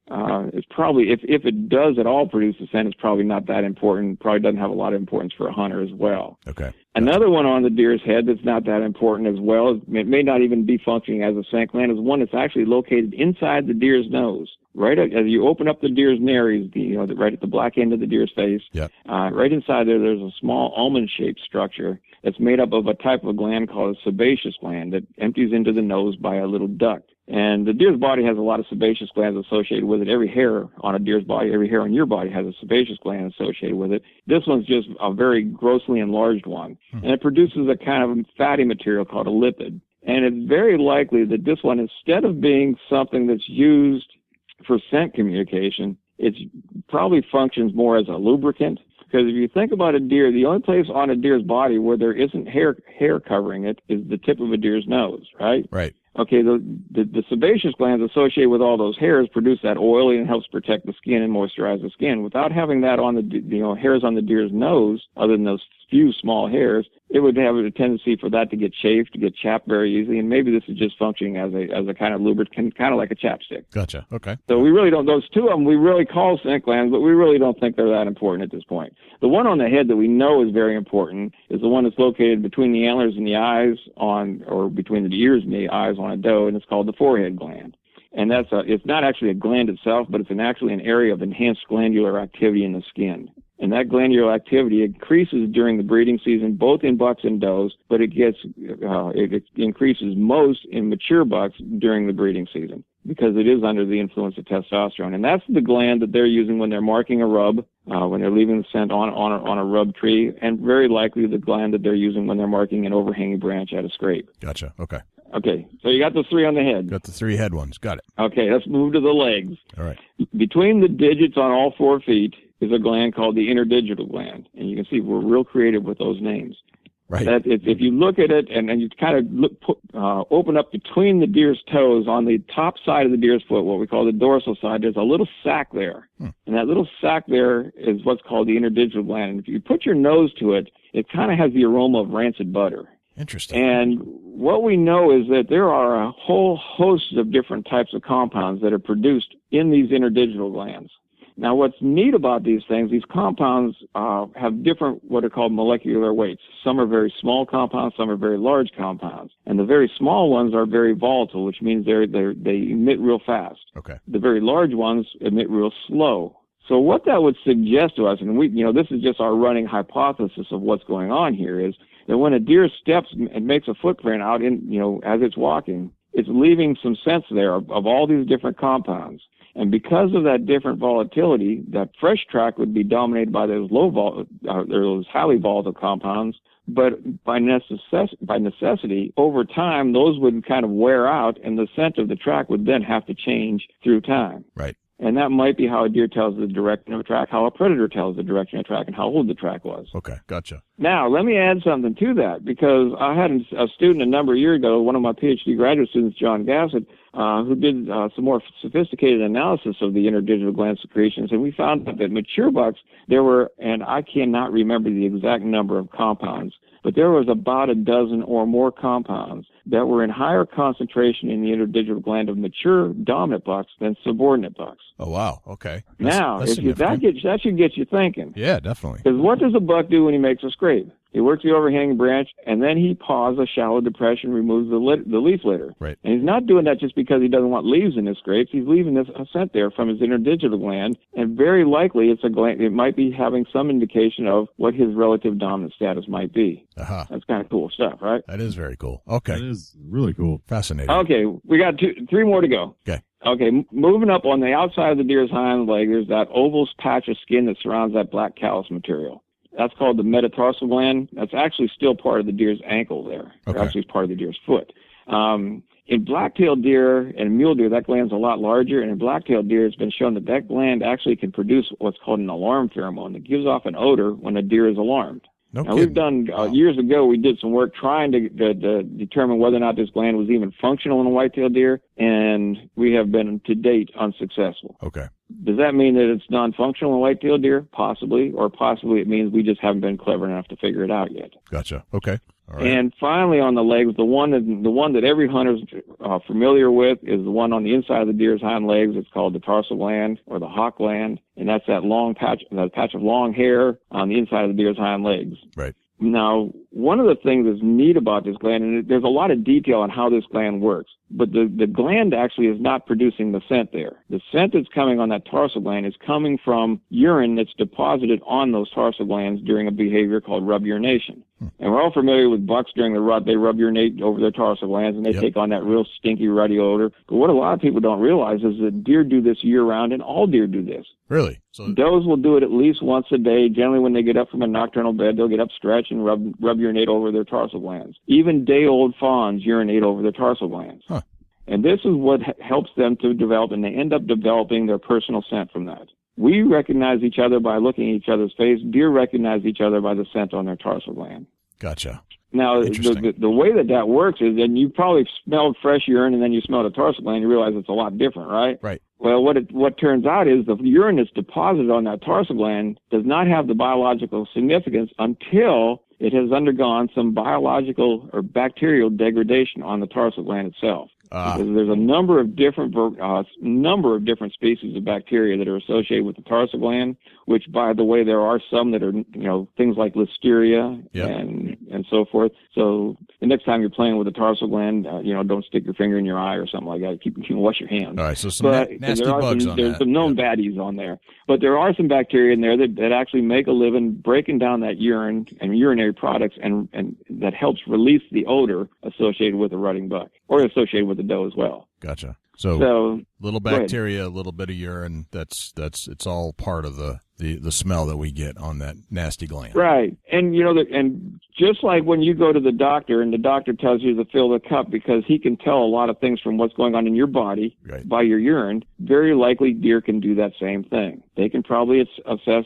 It's probably, if it does at all produce a scent, it's probably not that important. Probably doesn't have a lot of importance for a hunter as well. Okay. Another one on the deer's head that's not that important as well, it may not even be functioning as a scent gland, is one that's actually located inside the deer's nose. Right as you open up the deer's nares, right at the black end of the deer's face, yep. Right inside there's a small almond-shaped structure that's made up of a type of gland called a sebaceous gland that empties into the nose by a little duct. And the deer's body has a lot of sebaceous glands associated with it. Every hair on a deer's body, every hair on your body has a sebaceous gland associated with it. This one's just a very grossly enlarged one. And it produces a kind of fatty material called a lipid. And it's very likely that this one, instead of being something that's used for scent communication, it probably functions more as a lubricant. Because if you think about a deer, the only place on a deer's body where there isn't hair covering it is the tip of a deer's nose, right? Right. Okay, the sebaceous glands associated with all those hairs produce that oil and helps protect the skin and moisturize the skin. Without having that on the hairs on the deer's nose, other than those few small hairs, it would have a tendency for that to get chafed, to get chapped very easily. And maybe this is just functioning as a kind of lubricant, kind of like a chapstick. Gotcha. Okay. So we really don't, those 2 of them we really call scent glands, but we really don't think they're that important at this point. The one on the head that we know is very important is the one that's located between the antlers and the eyes or between the ears and the eyes on a doe, and it's called the forehead gland. And it's not actually a gland itself, but it's actually an area of enhanced glandular activity in the skin. And that glandular activity increases during the breeding season, both in bucks and does, but it increases most in mature bucks during the breeding season because it is under the influence of testosterone. And that's the gland that they're using when they're marking a rub, when they're leaving the scent on a rub tree, and very likely the gland that they're using when they're marking an overhanging branch at a scrape. Gotcha. Okay. Okay, so you got the 3 on the head. Got the 3 head ones. Got it. Okay, let's move to the legs. All right. Between the digits on all 4 feet is a gland called the interdigital gland. And you can see we're real creative with those names. Right. If you look at it and you kind of open up between the deer's toes on the top side of the deer's foot, what we call the dorsal side, there's a little sac there. And that little sac there is what's called the interdigital gland. And if you put your nose to it, it kind of has the aroma of rancid butter. Interesting. And what we know is that there are a whole host of different types of compounds that are produced in these interdigital glands. Now, what's neat about these things, these compounds have different what are called molecular weights. Some are very small compounds, some are very large compounds. And the very small ones are very volatile, which means they emit real fast. Okay. The very large ones emit real slow. So what that would suggest to us, and this is just our running hypothesis of what's going on here, is that when a deer steps and makes a footprint out in, as it's walking, it's leaving some scents there of all these different compounds. And because of that different volatility, that fresh track would be dominated by those those highly volatile compounds. But by necessity, over time, those would kind of wear out, and the scent of the track would then have to change through time. Right. And that might be how a deer tells the direction of a track, how a predator tells the direction of a track, and how old the track was. Okay, gotcha. Now, let me add something to that, because I had a student a number of years ago, one of my PhD graduate students, John Gassett, who did some more sophisticated analysis of the interdigital gland secretions, and we found that mature bucks, there were, and I cannot remember the exact number of compounds, but there was about a dozen or more compounds that were in higher concentration in the interdigital gland of mature dominant bucks than subordinate bucks. Oh, wow. Okay. That should get you thinking. Yeah, definitely. Because what does a buck do when he makes a scrape? He works the overhanging branch, and then he paws a shallow depression, removes the leaf litter. Right. And he's not doing that just because he doesn't want leaves in his scrapes. He's leaving this scent there from his interdigital gland, and very likely it's a gland. It might be having some indication of what his relative dominant status might be. Uh-huh. That's kind of cool stuff, right? That is very cool. Okay. That is really cool. Fascinating. Okay, we got three more to go. Okay, moving up on the outside of the deer's hind leg, there's that oval patch of skin that surrounds that black callus material. That's called the metatarsal gland. That's actually still part of the deer's ankle there. Okay. Actually, it's part of the deer's foot. In black-tailed deer and mule deer, that gland's a lot larger, and in black-tailed deer, it's been shown that gland actually can produce what's called an alarm pheromone that gives off an odor when a deer is alarmed. No now, kidding. we've done, years ago, we did some work trying to determine whether or not this gland was even functional in a white-tailed deer, and we have been, to date, unsuccessful. Okay. Does that mean that it's non-functional in white-tailed deer? Possibly, or possibly it means we just haven't been clever enough to figure it out yet. Gotcha. Okay. All right. And finally, on the legs, the one that every hunter's familiar with is the one on the inside of the deer's hind legs. It's called the tarsal gland or the hock gland, and that's that patch of long hair on the inside of the deer's hind legs. Right. Now, one of the things that's neat about this gland, and there's a lot of detail on how this gland works, but the gland actually is not producing the scent there. The scent that's coming on that tarsal gland is coming from urine that's deposited on those tarsal glands during a behavior called rub urination. And we're all familiar with bucks during the rut. They rub urinate over their tarsal glands, and they take on that real stinky, ruddy odor. But what a lot of people don't realize is that deer do this year-round, and all deer do this. Really? So does will do it at least once a day. Generally, when they get up from a nocturnal bed, they'll get up, stretch, and rub urinate over their tarsal glands. Even day-old fawns urinate over their tarsal glands. Huh. And this is what helps them to develop, and they end up developing their personal scent from that. We recognize each other by looking at each other's face. Deer recognize each other by the scent on their tarsal gland. Gotcha. Now, the way that works is that you probably smelled fresh urine and then you smelled a tarsal gland, you realize it's a lot different, right? Right. Well, what turns out is the urine that's deposited on that tarsal gland does not have the biological significance until it has undergone some biological or bacterial degradation on the tarsal gland itself. Because there's a number of different species of bacteria that are associated with the tarsal gland, which, by the way, there are some that are, things like listeria and so forth. So the next time you're playing with the tarsal gland, don't stick your finger in your eye or something like that. You can wash your hands. All right, so some nasty bugs on that. There's some known baddies on there. But there are some bacteria in there that actually make a living breaking down that urine and urinary products, and that helps release the odor associated with a rutting buck, or associated with the doe as well. Gotcha. So little bacteria, a little bit of urine. It's all part of the smell that we get on that nasty gland. Right. And and just like when you go to the doctor and the doctor tells you to fill the cup because he can tell a lot of things from what's going on in your body by your urine, very likely deer can do that same thing. They can probably assess,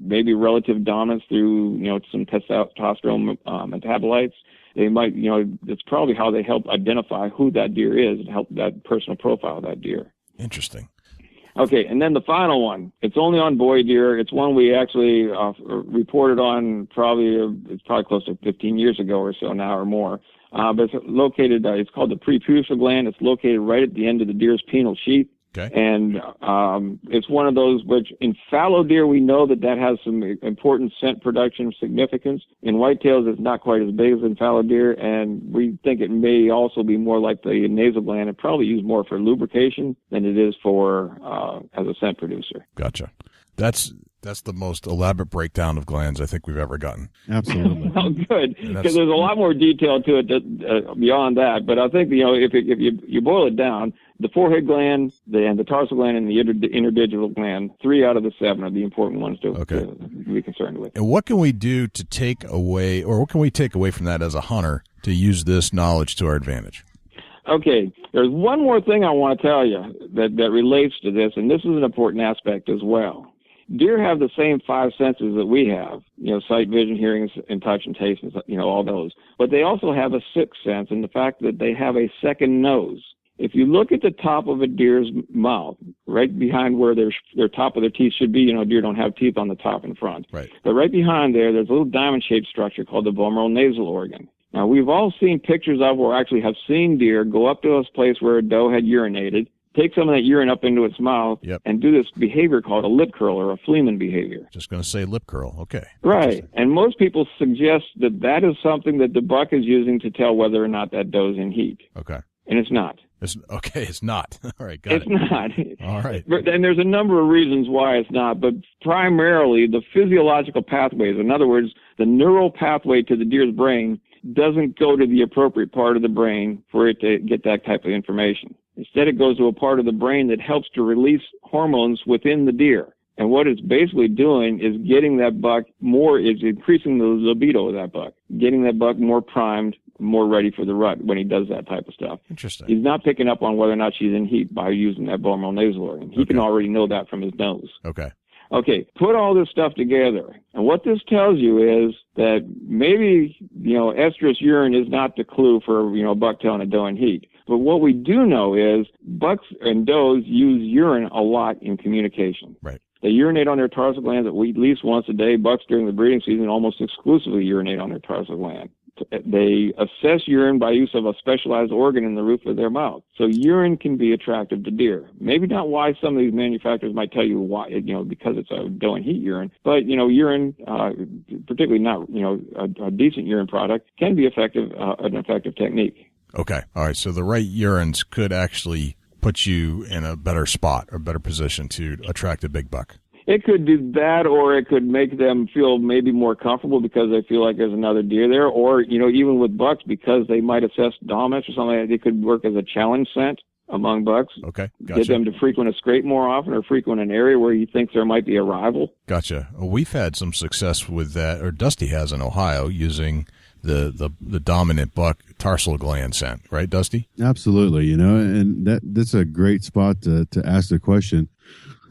maybe relative dominance through, some testosterone metabolites. They might, it's probably how they help identify who that deer is and help that personal profile of that deer. Interesting. Okay, and then the final one. It's only on boy deer. It's one we actually reported on it's probably close to 15 years ago or so now or more. But it's located, it's called the preputial gland. It's located right at the end of the deer's penile sheath. Okay. And it's one of those which in fallow deer we know that has some important scent production significance. In whitetails it's not quite as big as in fallow deer, and we think it may also be more like the nasal gland and probably used more for lubrication than it is for as a scent producer. Gotcha. That's the most elaborate breakdown of glands I think we've ever gotten. Absolutely. Oh, good, because there's a lot more detail to it beyond that. But I think if you boil it down, the forehead gland, and the tarsal gland, and the interdigital gland, 3 out of the 7 are the important ones to be concerned with. And what can we do to take away, or what can we take away from that as a hunter to use this knowledge to our advantage? Okay, there's one more thing I want to tell you that relates to this, and this is an important aspect as well. Deer have the same 5 senses that we have, sight, vision, hearing, and touch and taste, and, all those. But they also have a 6th sense in the fact that they have a second nose. If you look at the top of a deer's mouth, right behind where their top of their teeth should be, deer don't have teeth on the top and front. Right. But right behind there's a little diamond-shaped structure called the vomeronasal organ. Now, we've all seen pictures of, or actually have seen deer go up to a place where a doe had urinated, take some of that urine up into its mouth, and do this behavior called a lip curl or a Fleeman behavior. Just going to say lip curl. Okay. Right. And most people suggest that is something that the buck is using to tell whether or not that doe's in heat. Okay. And it's not. It's not. All right, got it. It's not. All right. And there's a number of reasons why it's not, but primarily the physiological pathways, in other words, the neural pathway to the deer's brain doesn't go to the appropriate part of the brain for it to get that type of information. Instead, it goes to a part of the brain that helps to release hormones within the deer. And what it's basically doing is getting that buck is increasing the libido of that buck, getting that buck more primed, more ready for the rut when he does that type of stuff. Interesting. He's not picking up on whether or not she's in heat by using that vomeronasal organ. He can already know that from his nose. Okay. Okay, put all this stuff together. And what this tells you is that maybe, estrus urine is not the clue for, a buck telling a doe in heat. But what we do know is bucks and does use urine a lot in communication. Right. They urinate on their tarsal glands at least once a day. Bucks during the breeding season almost exclusively urinate on their tarsal gland. They assess urine by use of a specialized organ in the roof of their mouth. So urine can be attractive to deer. Maybe not why some of these manufacturers might tell you why, because it's a doe and heat urine, but, urine, particularly not, a decent urine product can be an effective technique. Okay. All right. So the right urines could actually put you in a better spot or better position to attract a big buck. It could do that, or it could make them feel maybe more comfortable because they feel like there's another deer there, or, even with bucks, because they might assess dominance or something like that, it could work as a challenge scent among bucks. Okay, gotcha. Get them to frequent a scrape more often or frequent an area where he thinks there might be a rival. Gotcha. Well, we've had some success with that, or Dusty has in Ohio, using the dominant buck tarsal gland scent, right, Dusty? Absolutely, and that's a great spot to ask the question.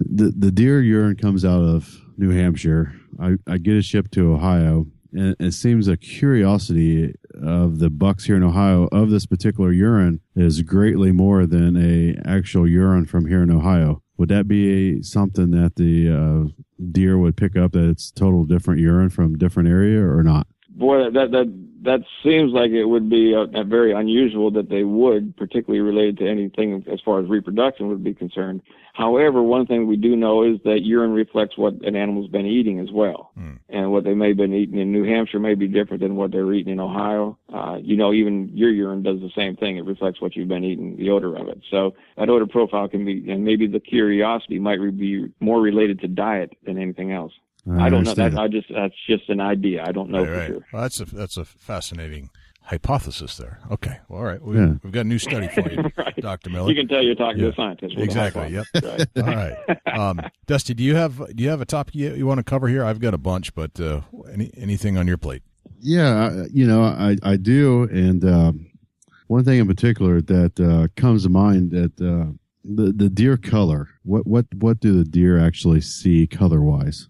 The deer urine comes out of New Hampshire. I get it shipped to Ohio, and it seems a curiosity of the bucks here in Ohio of this particular urine is greatly more than a actual urine from here in Ohio. Would that be something that the deer would pick up, that it's total different urine from different area, or not? Boy, that seems like it would be a very unusual that they would, particularly related to anything as far as reproduction would be concerned. However, one thing we do know is that urine reflects what an animal's been eating as well. And what they may have been eating in New Hampshire may be different than what they're eating in Ohio. Even your urine does the same thing. It reflects what you've been eating, the odor of it. So that odor profile can be, and maybe the curiosity might be more related to diet than anything else. I don't know. That's just an idea. I don't know for sure. Well, that's a fascinating hypothesis there. Okay. Well, all right. We've got a new study for you, right. Dr. Miller. You can tell you're talking to a scientist. Exactly. Yep. Right. All right. Dusty, do you have a topic you want to cover here? I've got a bunch, but anything on your plate? Yeah, I do, and one thing in particular that comes to mind, that the deer color. What do the deer actually see color wise?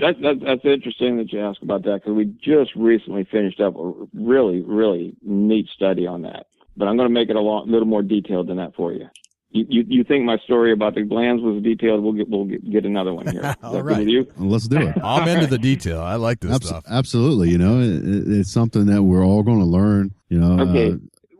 That's interesting that you ask about that, because we just recently finished up a really, really neat study on that. But I'm going to make it a little more detailed than that for you. You think my story about the glands was detailed? We'll get another one here. All right. Well, let's do it. I'm into the detail. I like this stuff. Absolutely. It's something that we're all going to learn. Okay.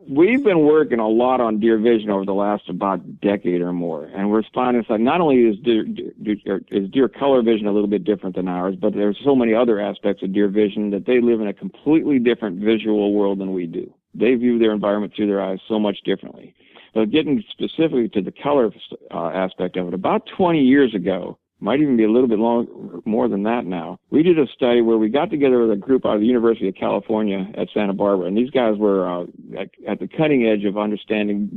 we've been working a lot on deer vision over the last about decade or more, and we're finding that not only is deer color vision a little bit different than ours, but there's so many other aspects of deer vision that they live in a completely different visual world than we do. They view their environment through their eyes so much differently. But getting specifically to the color aspect of it, about 20 years ago, might even be a little bit more than that now, we did a study where we got together with a group out of the University of California at Santa Barbara, and these guys were at the cutting edge of understanding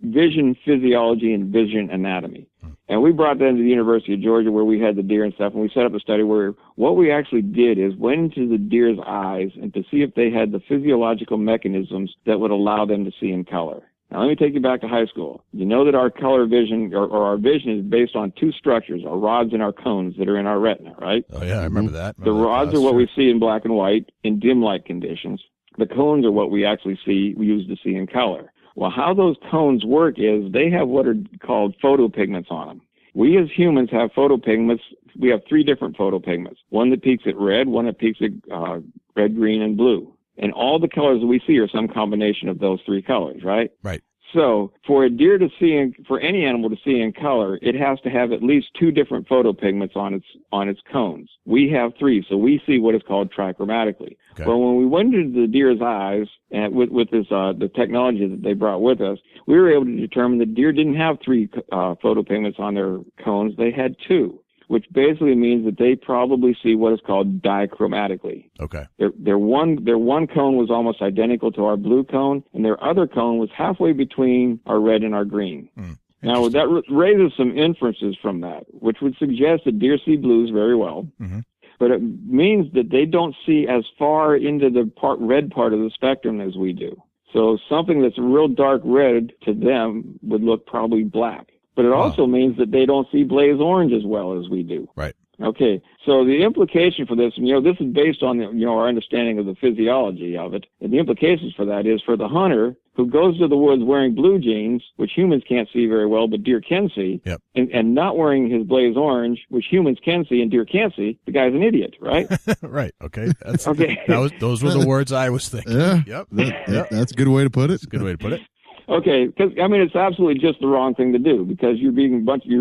vision physiology and vision anatomy. And we brought them to the University of Georgia where we had the deer and stuff, and we set up a study where what we actually did is went into the deer's eyes and to see if they had the physiological mechanisms that would allow them to see in color. Now, let me take you back to high school. You know that our color vision, or our vision, is based on two structures, our rods and our cones that are in our retina, right? Oh, yeah, I remember that. The rods are what we see in black and white in dim light conditions. The cones are what we actually use to see in color. Well, how those cones work is they have what are called photopigments on them. We as humans have photopigments. We have three different photopigments. One that peaks at red, one that peaks at red, green, and blue. And all the colors that we see are some combination of those three colors, right? Right. So for a deer to see, for any animal to see in color, it has to have at least two different photopigments on its cones. We have three, so we see what is called trichromatically. Okay. Well, when we went into the deer's eyes and with this the technology that they brought with us, we were able to determine that deer didn't have three photopigments on their cones; they had two, which basically means that they probably see what is called dichromatically. Okay. Their one cone was almost identical to our blue cone, and their other cone was halfway between our red and our green. Now, that raises some inferences from that, which would suggest that deer see blues very well, but it means that they don't see as far into the red part of the spectrum as we do. So something that's real dark red to them would look probably black. But it also means that they don't see blaze orange as well as we do. Right. Okay. So the implication for this, this is based on, our understanding of the physiology of it. And the implications for that is for the hunter who goes to the woods wearing blue jeans, which humans can't see very well, but deer can see, and not wearing his blaze orange, which humans can see and deer can't see, the guy's an idiot, right? Right. Okay. That's, okay. Those were the words I was thinking. Yeah. Yep. That's a good way to put it. That's a good way to put it. Okay, because it's absolutely just the wrong thing to do because you're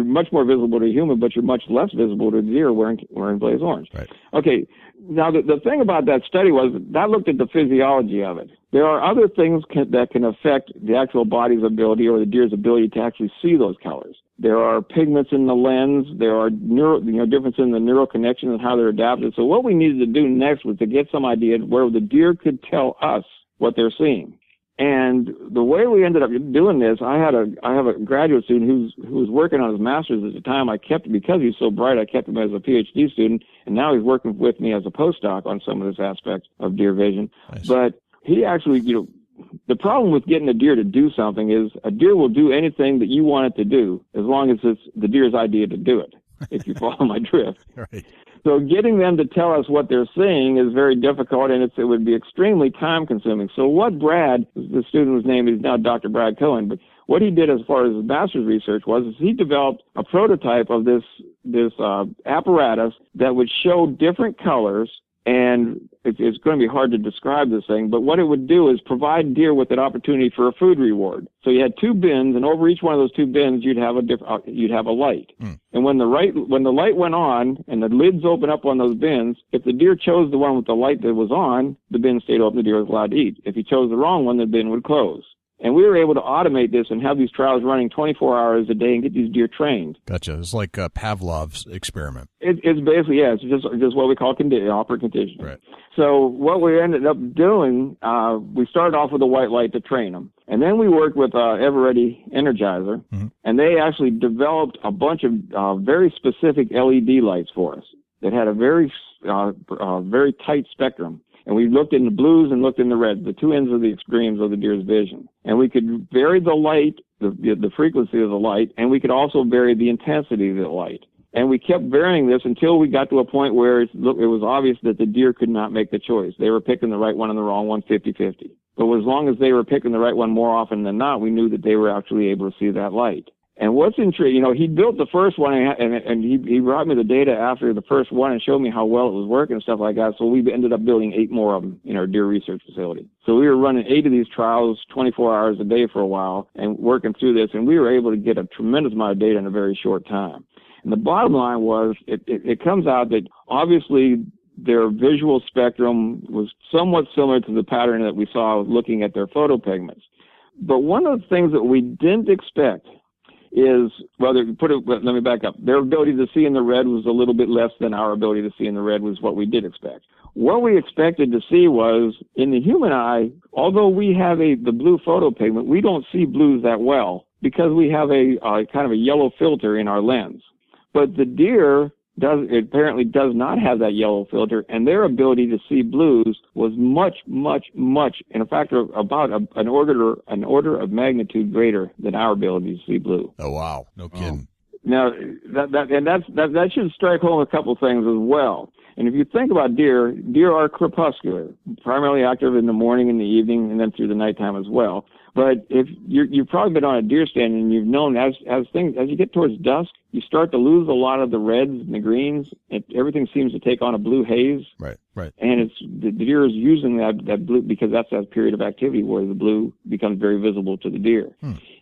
much more visible to a human, but you're much less visible to a deer wearing blaze orange. Right. Okay, now the thing about that study was that looked at the physiology of it. There are other things that can affect the actual body's ability or the deer's ability to actually see those colors. There are pigments in the lens. There are difference in the neural connections and how they're adapted. So what we needed to do next was to get some idea where the deer could tell us what they're seeing. And the way we ended up doing this, I have a graduate student who was working on his master's at the time. I kept him because he's so bright. I kept him as a PhD student, and now he's working with me as a postdoc on some of this aspect of deer vision. Nice. But he actually, the problem with getting a deer to do something is a deer will do anything that you want it to do as long as it's the deer's idea to do it. If you follow my drift. Right. So getting them to tell us what they're seeing is very difficult, and it would be extremely time-consuming. So what Brad, the student whose name is now Dr. Brad Cohen, but what he did as far as his master's research was he developed a prototype of this apparatus that would show different colors, and it's going to be hard to describe this thing, but what it would do is provide deer with an opportunity for a food reward. So you had two bins, and over each one of those two bins, you'd have a light. And when the light went on and the lids open up on those bins, if the deer chose the one with the light that was on, the bin stayed open, the deer was allowed to eat. If he chose the wrong one, the bin would close. And we were able to automate this and have these trials running 24 hours a day and get these deer trained. Gotcha. It's like Pavlov's experiment. It's basically, it's just what we call operant conditioning. Right. So what we ended up doing, we started off with a white light to train them. And then we worked with Eveready Energizer, and they actually developed a bunch of very specific LED lights for us that had a very tight spectrum. And we looked in the blues and looked in the reds, the two ends of the extremes of the deer's vision. And we could vary the light, the frequency of the light, and we could also vary the intensity of the light. And we kept varying this until we got to a point where it was obvious that the deer could not make the choice. They were picking the right one and the wrong one 50-50. But as long as they were picking the right one more often than not, we knew that they were actually able to see that light. And what's intriguing, he built the first one, and he brought me the data after the first one and showed me how well it was working and stuff like that. So we ended up building 8 more of them in our deer research facility. So we were running 8 of these trials 24 hours a day for a while and working through this, and we were able to get a tremendous amount of data in a very short time. And the bottom line was it comes out that obviously their visual spectrum was somewhat similar to the pattern that we saw looking at their photopigments. But one of the things that we didn't expect is, let me back up. Their ability to see in the red was a little bit less than our ability to see in the red was what we did expect. What we expected to see was, in the human eye, although we have the blue photopigment, we don't see blues that well because we have a kind of a yellow filter in our lens. But the deer apparently does not have that yellow filter, and their ability to see blues was much, in a factor of about an order of magnitude greater than our ability to see blue. Oh wow, no kidding. Now that should strike home a couple things as well. And if you think about deer are crepuscular, primarily active in the morning and the evening, and then through the nighttime as well. But if you've probably been on a deer stand and you've known as you get towards dusk, you start to lose a lot of the reds and the greens, and everything seems to take on a blue haze. Right. And the deer is using that blue because that's that period of activity where the blue becomes very visible to the deer.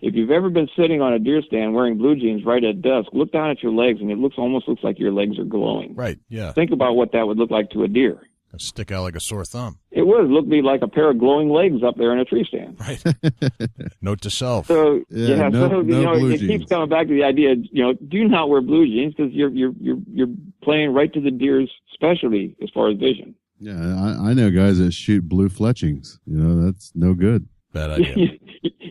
If you've ever been sitting on a deer stand wearing blue jeans right at dusk, look down at your legs and it almost looks like your legs are glowing. Right. Yeah. Think about what that would look like to a deer. It'd stick out like a sore thumb. It would look me like a pair of glowing legs up there in a tree stand. Right. Note to self. So blue it jeans. keeps coming back to the idea. Do not wear blue jeans because you're playing right to the deer's specialty as far as vision. Yeah, I know guys that shoot blue fletchings. That's no good. Bad idea.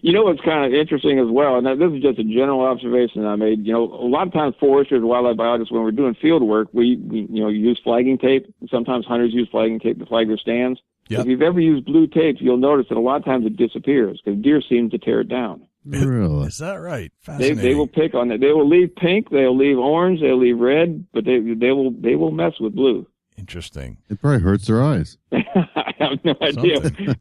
What's kind of interesting as well, and this is just a general observation I made. A lot of times foresters and wildlife biologists, when we're doing field work, we use flagging tape. Sometimes hunters use flagging tape to flag their stands. Yep. If you've ever used blue tape, you'll notice that a lot of times it disappears because deer seem to tear it down. Really? Is that right? Fascinating. They will pick on it. They will leave pink, they'll leave orange, they'll leave red, but they will mess with blue. Interesting. It probably hurts their eyes. I have no idea.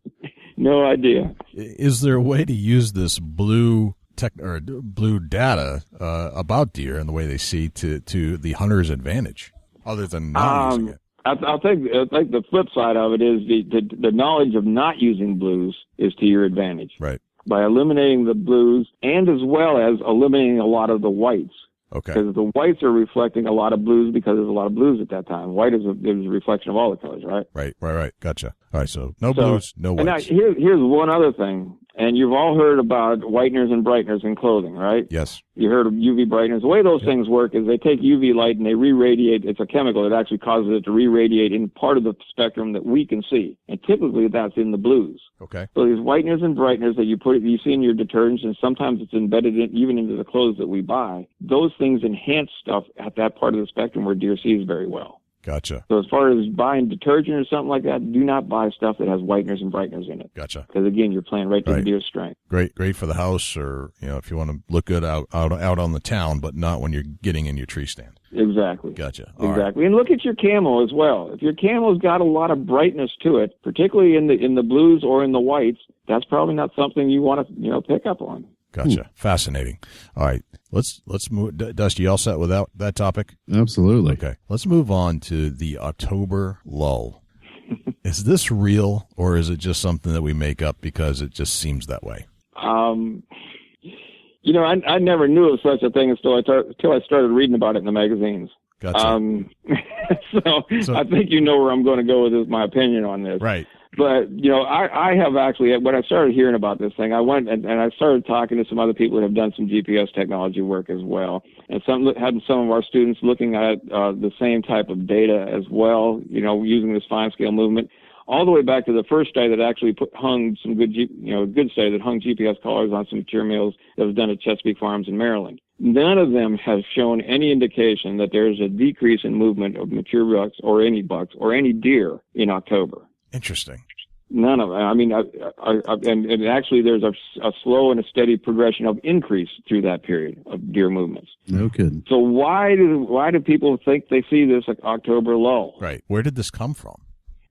No idea. Is there a way to use this blue data about deer and the way they see to the hunter's advantage, other than not using it? I think the flip side of it is the knowledge of not using blues is to your advantage. Right. By eliminating the blues and as well as eliminating a lot of the whites. Okay. Because the whites are reflecting a lot of blues because there's a lot of blues at that time. White is a reflection of all the colors, right? Right. Gotcha. All right, so no blues, no whites. And now here's one other thing. And you've all heard about whiteners and brighteners in clothing, right? Yes. You heard of UV brighteners. The way those things work is they take UV light and they re-radiate. It's a chemical that actually causes it to re-radiate in part of the spectrum that we can see. And typically that's in the blues. Okay. So these whiteners and brighteners that you see in your detergents, and sometimes it's embedded even into the clothes that we buy, those things enhance stuff at that part of the spectrum where deer sees very well. Gotcha. So as far as buying detergent or something like that, do not buy stuff that has whiteners and brighteners in it. Gotcha. Because again, you're playing right to the deer's strength. Great for the house, or if you want to look good out on the town, but not when you're getting in your tree stand. Exactly. Gotcha. Exactly. And look at your camo as well. If your camo's got a lot of brightness to it, particularly in the blues or in the whites, that's probably not something you want to pick up on. Gotcha. Fascinating. All right. Let's move. Dusty, you all set with that topic? Absolutely. Okay. Let's move on to the October lull. Is this real, or is it just something that we make up because it just seems that way? I never knew of such a thing until I started reading about it in the magazines. Gotcha. So I think you know where I'm going to go with my opinion on this. Right. But, I have actually, when I started hearing about this thing, I went and I started talking to some other people that have done some GPS technology work as well. And had some of our students looking at the same type of data as well, using this fine scale movement, all the way back to the first study that actually hung some good study that hung GPS collars on some materials that was done at Chesapeake Farms in Maryland. None of them have shown any indication that there's a decrease in movement of mature bucks or any deer in October. Interesting. None of them. I mean, and actually there's a slow and a steady progression of increase through that period of deer movements. No kidding. So why do people think they see this October lull? Right. Where did this come from?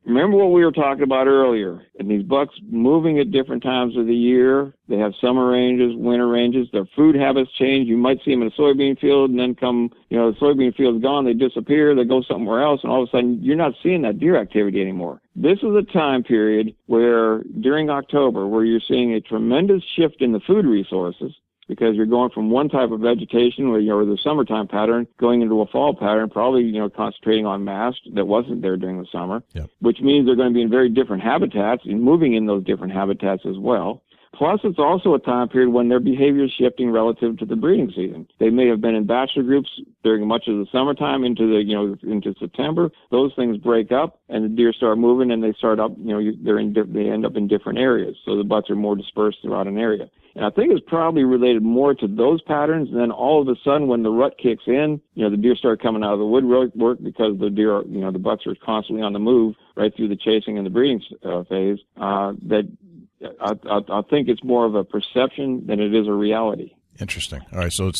Remember what we were talking about earlier, and these bucks moving at different times of the year. They have summer ranges, winter ranges. Their food habits change. You might see them in a soybean field, and then the soybean field's gone, they disappear, they go somewhere else, and all of a sudden you're not seeing that deer activity anymore. This is a time period where, during October, where you're seeing a tremendous shift in the food resources, because you're going from one type of vegetation where the summertime pattern going into a fall pattern, probably concentrating on mast that wasn't there during the summer, which means they're going to be in very different habitats and moving in those different habitats as well. Plus, it's also a time period when their behavior is shifting relative to the breeding season. They may have been in bachelor groups during much of the summertime into September. Those things break up, and the deer start moving, and they start up. They end up in different areas, so the butts are more dispersed throughout an area. And I think it's probably related more to those patterns. And then all of a sudden, when the rut kicks in, the deer start coming out of the woodwork because the deer, the bucks are constantly on the move right through the chasing and the breeding phase. I think it's more of a perception than it is a reality. Interesting. All right, so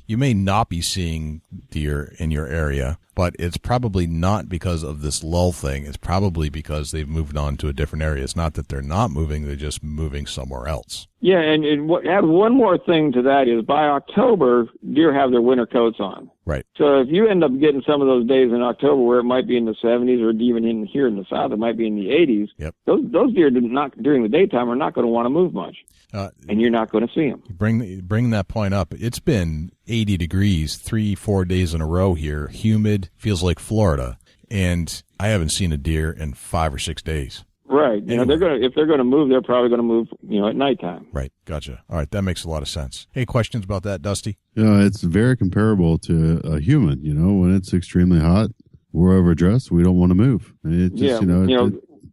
you may not be seeing deer in your area, but it's probably not because of this lull thing. It's probably because they've moved on to a different area. It's not that they're not moving; they're just moving somewhere else. Yeah, and add one more thing to that is by October, deer have their winter coats on. Right. So if you end up getting some of those days in October where it might be in the 70s or even here in the South, it might be in the 80s, those deer during the daytime are not going to want to move much. And you're not going to see them. Bring that point up. It's been 80 degrees 3-4 days in a row here, humid, feels like Florida, and I haven't seen a deer in 5 or 6 days. Right. If they're going to move, they're probably going to move, at nighttime. Right. Gotcha. All right. That makes a lot of sense. Hey, questions about that, Dusty? It's very comparable to a human. When it's extremely hot, we're overdressed. We don't want to move. It just,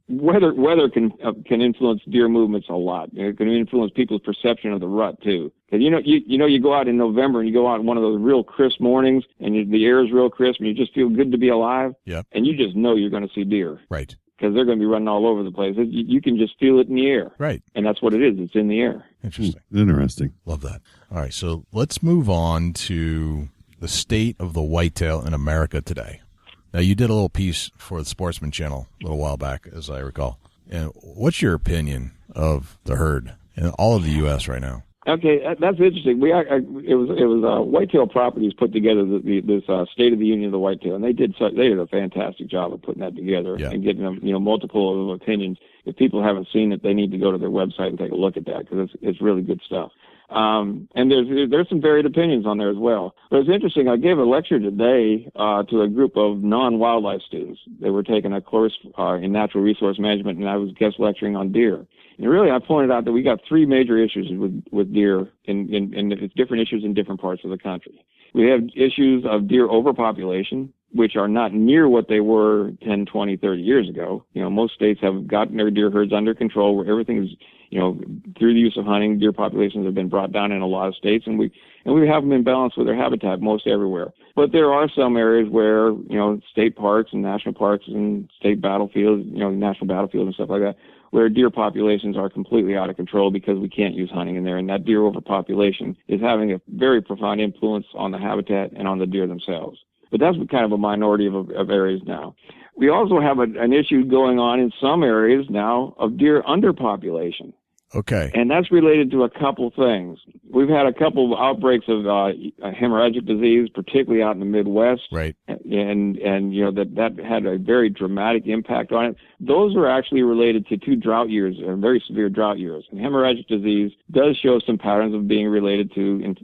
Weather can influence deer movements a lot. It can influence people's perception of the rut too. Because you go out in November and you go out on one of those real crisp mornings and the air is real crisp and you just feel good to be alive. Yeah. And you just know you're going to see deer. Right. Because they're going to be running all over the place. You can just feel it in the air. Right. And that's what it is. It's in the air. Interesting. Love that. All right. So let's move on to the state of the whitetail in America today. Now, you did a little piece for the Sportsman Channel a little while back, as I recall. And what's your opinion of the herd in all of the U.S. right now? Okay, that's interesting. It was Whitetail Properties put together this State of the Union of the Whitetail, and they did a fantastic job of putting that together and getting them multiple opinions. If people haven't seen it, they need to go to their website and take a look at that because it's really good stuff. And there's some varied opinions on there as well. But it's interesting. I gave a lecture today to a group of non-wildlife students. They were taking a course in natural resource management, and I was guest lecturing on deer. And really, I pointed out that we got three major issues with deer, and it's different issues in different parts of the country. We have issues of deer overpopulation, which are not near what they were 10, 20, 30 years ago. Most states have gotten their deer herds under control where everything is, through the use of hunting, deer populations have been brought down in a lot of states, and we have them in balance with their habitat most everywhere. But there are some areas where, state parks and national parks and state battlefields, national battlefields and stuff like that, where deer populations are completely out of control because we can't use hunting in there. And that deer overpopulation is having a very profound influence on the habitat and on the deer themselves. But that's kind of a minority of areas now. We also have an issue going on in some areas now of deer underpopulation. Okay. And that's related to a couple things. We've had a couple of outbreaks of hemorrhagic disease, particularly out in the Midwest. Right. And that had a very dramatic impact on it. Those are actually related to 2 drought years, very severe drought years. And hemorrhagic disease does show some patterns of being related to,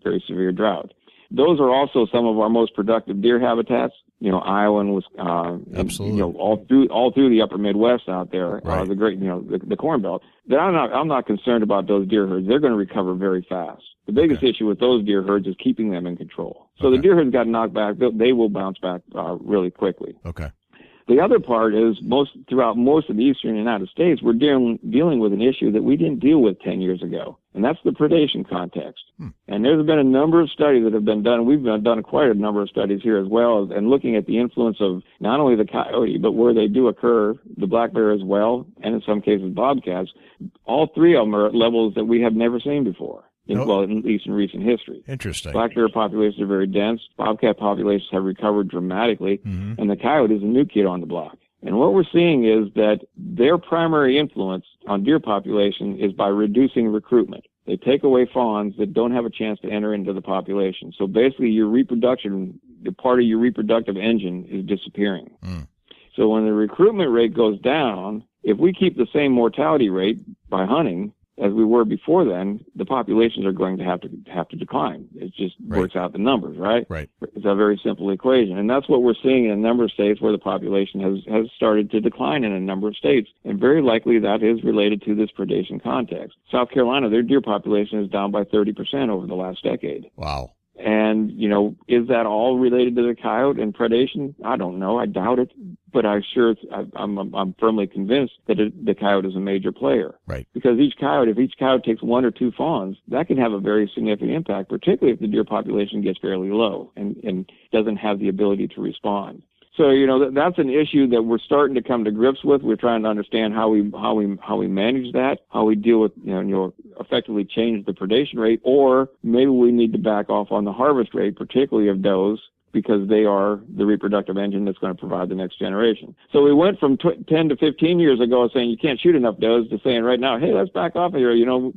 very severe drought. Those are also some of our most productive deer habitats. Iowa and Wisconsin, absolutely, all through the upper Midwest out there, right. The great, the Corn Belt. I'm not concerned about those deer herds. They're going to recover very fast. The biggest issue with those deer herds is keeping them in control. So the deer herds got knocked back. They will bounce back really quickly. Okay. The other part is throughout most of the eastern United States, we're dealing with an issue that we didn't deal with 10 years ago, and that's the predation context. And there's been a number of studies that have been done. We've done quite a number of studies here as well, and looking at the influence of not only the coyote, but where they do occur, the black bear as well, and in some cases bobcats. All three of them are at levels that we have never seen before. Well, at least in recent history. Interesting. Black bear populations are very dense. Bobcat populations have recovered dramatically, and the coyote is a new kid on the block. And what we're seeing is that their primary influence on deer population is by reducing recruitment. They take away fawns that don't have a chance to enter into the population. So basically your reproduction, the part of your reproductive engine is disappearing. So when the recruitment rate goes down, if we keep the same mortality rate by hunting as we were before then, the populations are going to have to decline. It just works out the numbers, right? Right. It's a very simple equation. And that's what we're seeing in a number of states where the population has started to decline in a number of states. And very likely that is related to this predation context. South Carolina, their deer population is down by 30% over the last decade. Wow. And, is that all related to the coyote and predation? I don't know. I doubt it. But I'm firmly convinced that the coyote is a major player. Right. Because if each coyote takes 1 or 2 fawns, that can have a very significant impact, particularly if the deer population gets fairly low and doesn't have the ability to respond. So, that's an issue that we're starting to come to grips with. We're trying to understand how we manage that, how we deal with, effectively change the predation rate, or maybe we need to back off on the harvest rate, particularly of does, because they are the reproductive engine that's going to provide the next generation. So we went from 10 to 15 years ago saying you can't shoot enough does to saying right now, hey, let's back off here.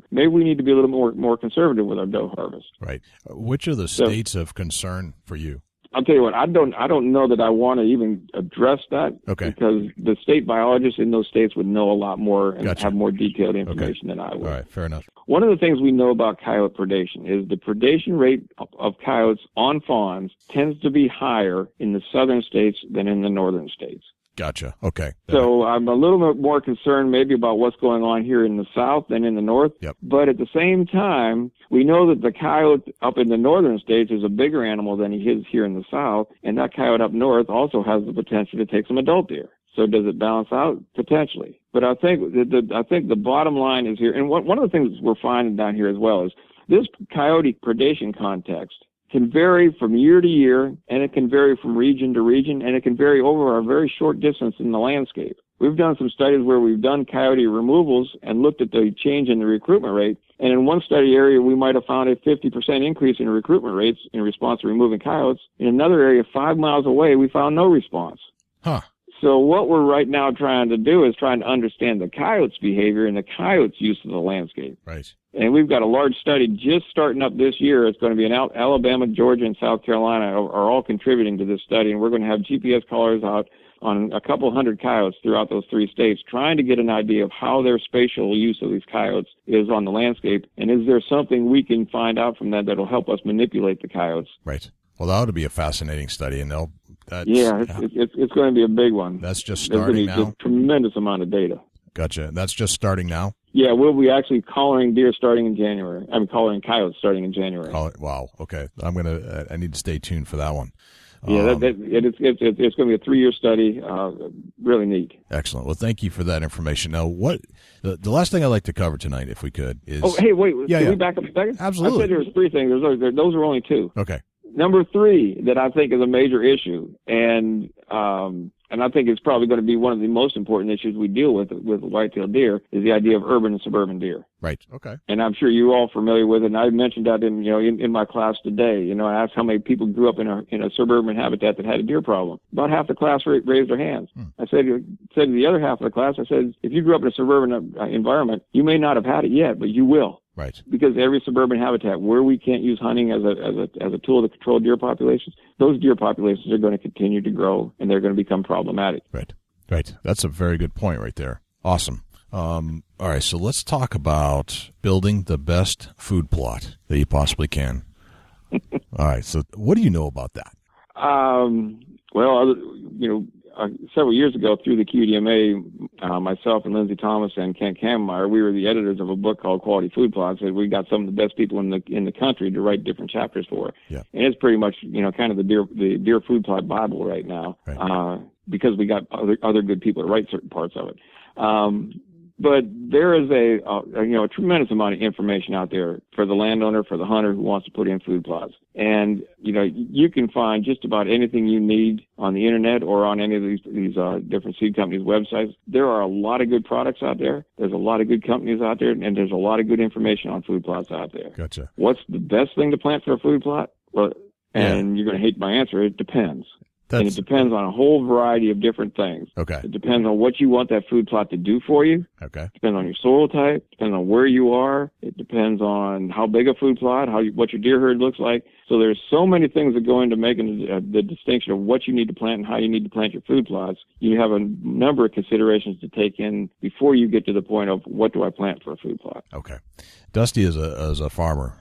Maybe we need to be a little more conservative with our doe harvest. Right. Which are the states of concern for you? I'll tell you what, I don't know that I want to even address that. Okay. Because the state biologists in those states would know a lot more and Gotcha. have more detailed information than I would. All right, fair enough. One of the things we know about coyote predation is the predation rate of coyotes on fawns tends to be higher in the southern states than in the northern states. Gotcha. Okay. So I'm a little bit more concerned maybe about what's going on here in the south than in the north. Yep. But at the same time, we know that the coyote up in the northern states is a bigger animal than he is here in the south, and that coyote up north also has the potential to take some adult deer. So does it balance out? Potentially. But I think the bottom line is here, and one of the things we're finding down here as well is this coyote predation context can vary from year to year, and it can vary from region to region, and it can vary over a very short distance in the landscape. We've done some studies where we've done coyote removals and looked at the change in the recruitment rate, and in one study area we might have found a 50% increase in recruitment rates in response to removing coyotes. In another area 5 miles away we found no response. Huh. So what we're right now trying to do is trying to understand the coyote's behavior and the coyote's use of the landscape. Right. And we've got a large study just starting up this year. It's going to be in Alabama, Georgia, and South Carolina are all contributing to this study. And we're going to have GPS collars out on a couple hundred coyotes throughout those 3 states, trying to get an idea of how their spatial use of these coyotes is on the landscape. And is there something we can find out from that that'll help us manipulate the coyotes? Right. Well, that would be a fascinating study, and it's going to be a big one. That's just starting now? There's a tremendous amount of data. Gotcha. That's just starting now? Yeah, we'll be actually collaring deer starting in January. I'm collaring coyotes starting in January. Wow. Okay. I need to stay tuned for that one. Yeah, it's going to be a 3-year study. Really neat. Excellent. Well, thank you for that information. Now, the last thing I'd like to cover tonight, if we could, is... Oh, hey, wait. Can we back up a second? Absolutely. I said there was 3 things. Those are only 2. Okay. Number 3 that I think is a major issue, and I think it's probably going to be one of the most important issues we deal with whitetail deer, is the idea of urban and suburban deer. Right. Okay. And I'm sure you're all familiar with it. And I mentioned that in my class today. I asked how many people grew up in a suburban habitat that had a deer problem. About half the class raised their hands. I said to the other half of the class, I said, if you grew up in a suburban environment, you may not have had it yet, but you will. Right. Because every suburban habitat where we can't use hunting as a tool to control deer populations, those deer populations are going to continue to grow and they're going to become problematic. Right. Right. That's a very good point right there. Awesome. All right. So let's talk about building the best food plot that you possibly can. All right. So what do you know about that? Several years ago through the QDMA, myself and Lindsay Thomas and Kent Kammeyer, we were the editors of a book called Quality Food Plots, and we got some of the best people in the country to write different chapters for it. Yeah. And it's pretty much, kind of the deer food plot Bible right now, right. Because we got other good people to write certain parts of it. But there is a tremendous amount of information out there for the landowner, for the hunter who wants to put in food plots. And, you can find just about anything you need on the internet or on any of these different seed companies' websites. There are a lot of good products out there. There's a lot of good companies out there, and there's a lot of good information on food plots out there. Gotcha. What's the best thing to plant for a food plot? Well, you're going to hate my answer. It depends. And it depends on a whole variety of different things. Okay. It depends on what you want that food plot to do for you. Okay. It depends on your soil type. It depends on where you are. It depends on how big a food plot, what your deer herd looks like. So there's so many things that go into making the distinction of what you need to plant and how you need to plant your food plots. You have a number of considerations to take in before you get to the point of what do I plant for a food plot. Okay. Dusty is a farmer,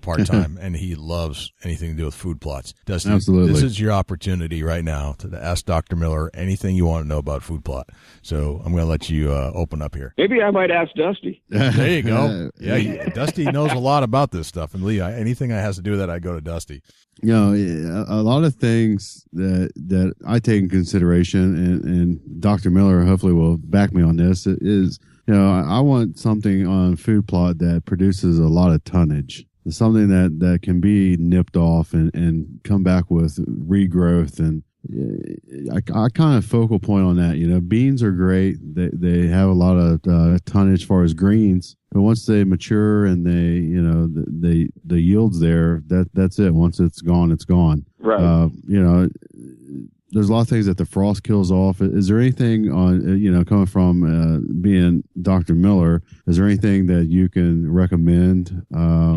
part-time, and he loves anything to do with food plots. Dusty, absolutely. This is your opportunity right now to ask Dr. Miller anything you want to know about food plot. So I'm going to let you open up here. Maybe I might ask Dusty. There you go. Yeah, Dusty knows a lot about this stuff. And Lee, anything that has to do with that, I go to Dusty. You know, a lot of things that I take in consideration, and Dr. Miller hopefully will back me on this, is, you know, I want something on food plot that produces a lot of tonnage. Something that can be nipped off and come back with regrowth. And I kind of focal point on that. You know, beans are great. They have a lot of tonnage as far as greens. But once they mature and the yield's there, that's it. Once it's gone, it's gone. Right. You know, there's a lot of things that the frost kills off. Is there anything on, you know, coming from being Dr. Miller, is there anything that you can recommend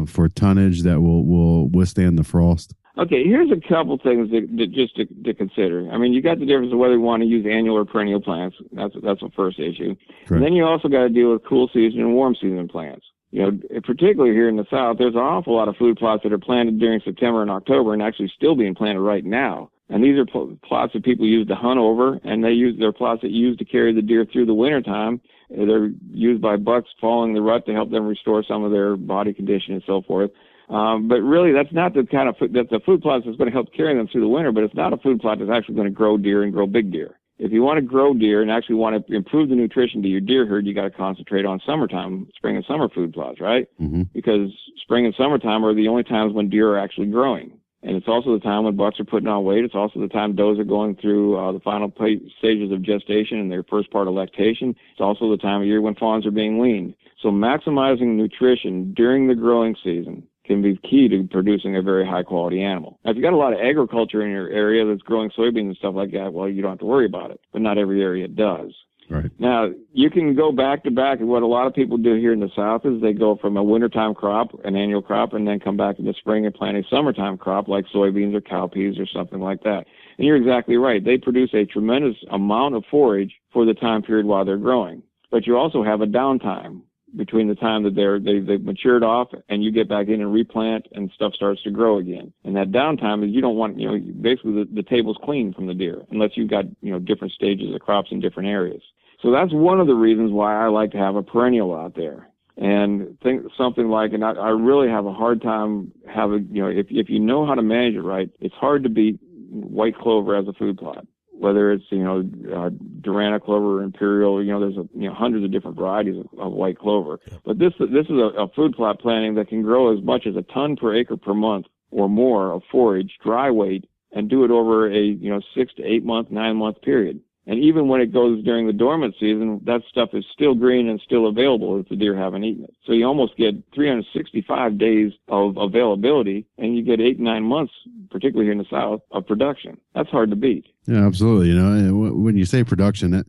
for tonnage that will withstand the frost? Okay, here's a couple things to consider. I mean, you got the difference of whether you want to use annual or perennial plants. That's the first issue. Correct. And then you also got to deal with cool season and warm season plants. You know, particularly here in the South, there's an awful lot of food plots that are planted during September and October and actually still being planted right now. And these are plots that people use to hunt over, and they're plots that use to carry the deer through the wintertime. They're used by bucks following the rut to help them restore some of their body condition and so forth. But really, that's not the kind of that's the food plot that's going to help carry them through the winter, but it's not a food plot that's actually going to grow deer and grow big deer. If you want to grow deer and actually want to improve the nutrition to your deer herd, you got to concentrate on summertime, spring and summer food plots, right? Mm-hmm. Because spring and summertime are the only times when deer are actually growing. And it's also the time when bucks are putting on weight. It's also the time does are going through the final stages of gestation and their first part of lactation. It's also the time of year when fawns are being weaned. So maximizing nutrition during the growing season can be key to producing a very high-quality animal. Now, if you've got a lot of agriculture in your area that's growing soybeans and stuff like that, well, you don't have to worry about it. But not every area does. Right. Now, you can go back to back. And what a lot of people do here in the South is they go from a wintertime crop, an annual crop, and then come back in the spring and plant a summertime crop like soybeans or cowpeas or something like that. And you're exactly right. They produce a tremendous amount of forage for the time period while they're growing. But you also have a downtime between the time that they've matured off and you get back in and replant and stuff starts to grow again. And that downtime is you don't want, you know, basically the table's clean from the deer unless you've got, you know, different stages of crops in different areas. So that's one of the reasons why I like to have a perennial out there. And think something like, and I really have a hard time having, you know, if you know how to manage it right, it's hard to beat white clover as a food plot. Whether it's, you know, Durana clover or imperial, you know, there's hundreds of different varieties of white clover. But this is a food plot planting that can grow as much as a ton per acre per month or more of forage, dry weight, and do it over a 6 to 8 month, 9 month period. And even when it goes during the dormant season, that stuff is still green and still available if the deer haven't eaten it. So you almost get 365 days of availability, and you get 8 to 9 months, particularly here in the South, of production. That's hard to beat. Yeah, absolutely. You know, and when you say production, that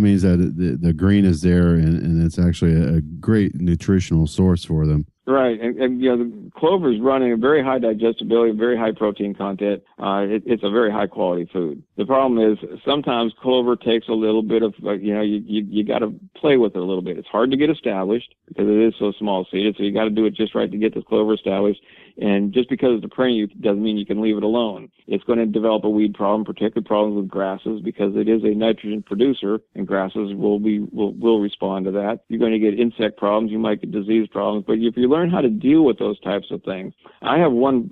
means that the green is there, and it's actually a great nutritional source for them. Right, and you know, the clover is running a very high digestibility, very high protein content. It's a very high quality food. The problem is sometimes clover takes a little bit of, you got to play with it a little bit. It's hard to get established because it is so small seeded, so you got to do it just right to get the clover established. And just because it's a perennial doesn't mean you can leave it alone. It's going to develop a weed problem, particularly problems with grasses, because it is a nitrogen producer, and grasses will respond to that. You're going to get insect problems. You might get disease problems. But if you learn how to deal with those types of things, I had one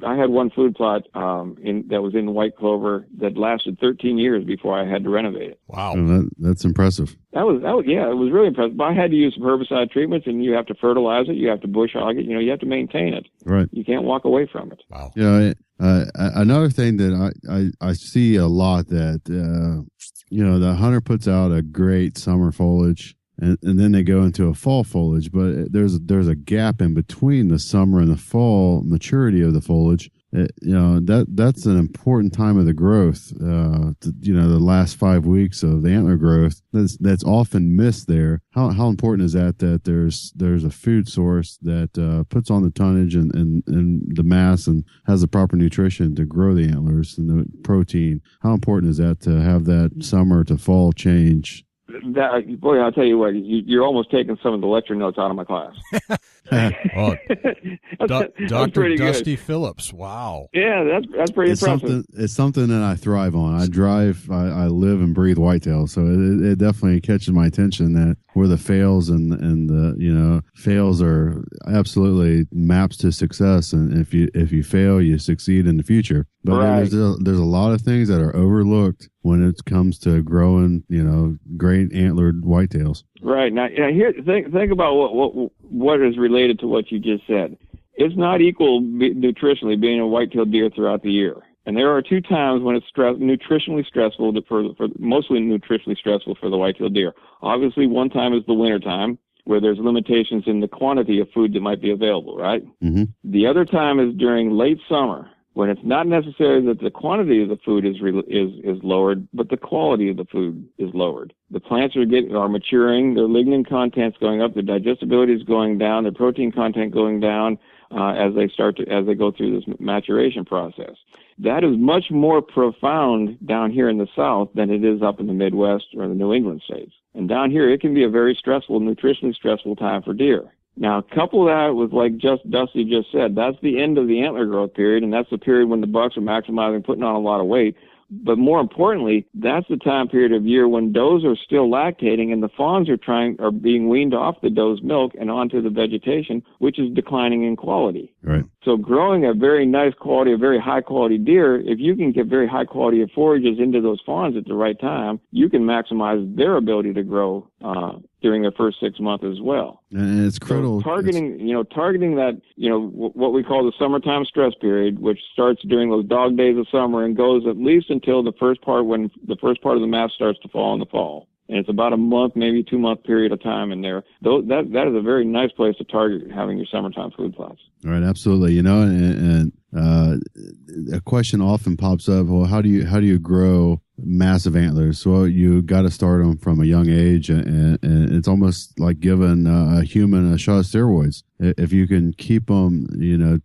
food plot that was in white clover that lasted 13 years before I had to renovate it. Wow, that's impressive. That was it was really impressive. But I had to use some herbicide treatments, and you have to fertilize it, you have to bush hog it, you have to maintain it. Right. You can't walk away from it. Wow. Another thing that I see a lot that the hunter puts out a great summer foliage, and then they go into a fall foliage, but there's a gap in between the summer and the fall maturity of the foliage. that's an important time of the growth. The last 5 weeks of the antler growth that's often missed there. How important is that there's a food source that puts on the tonnage and the mass and has the proper nutrition to grow the antlers and the protein? How important is that to have that summer to fall change? Boy, I'll tell you what, you're almost taking some of the lecture notes out of my class. Dr. Dusty Phillips. Wow. Yeah, that's pretty impressive. It's something that I thrive on. I live and breathe whitetail, so it definitely catches my attention that where the fails and the fails are absolutely maps to success, and if you fail, you succeed in the future. But right. there's a lot of things that are overlooked when it comes to growing, great antlered whitetails. Right. Now, here, think about what is related to what you just said. It's not equal nutritionally being a whitetail deer throughout the year. And there are 2 times when it's nutritionally stressful, mostly nutritionally stressful for the whitetail deer. Obviously, one time is the winter time, where there's limitations in the quantity of food that might be available, right? Mm-hmm. The other time is during late summer, when it's not necessary that the quantity of the food is lowered, but the quality of the food is lowered. The plants are maturing, their lignin content's going up, their digestibility is going down, their protein content going down as they go through this maturation process. That is much more profound down here in the South than it is up in the Midwest or the New England states. And down here, it can be a very stressful, nutritionally stressful time for deer. Now, couple that with, like Dusty just said, that's the end of the antler growth period, and that's the period when the bucks are maximizing, putting on a lot of weight. But more importantly, that's the time period of year when does are still lactating and the fawns are being weaned off the doe's milk and onto the vegetation, which is declining in quality. Right. So growing a very nice quality, a very high quality deer, if you can get very high quality of forages into those fawns at the right time, you can maximize their ability to grow during their first 6 months as well. And it's critical. So targeting that, what we call the summertime stress period, which starts during those dog days of summer and goes at least until the first part when the first part of the mass starts to fall in the fall. And it's about a month, maybe 2 month period of time in there. That is a very nice place to target having your summertime food plots. All right, absolutely. And a question often pops up: well, how do you grow massive antlers? Well, you got to start them from a young age, and it's almost like giving a human a shot of steroids. If you can keep them,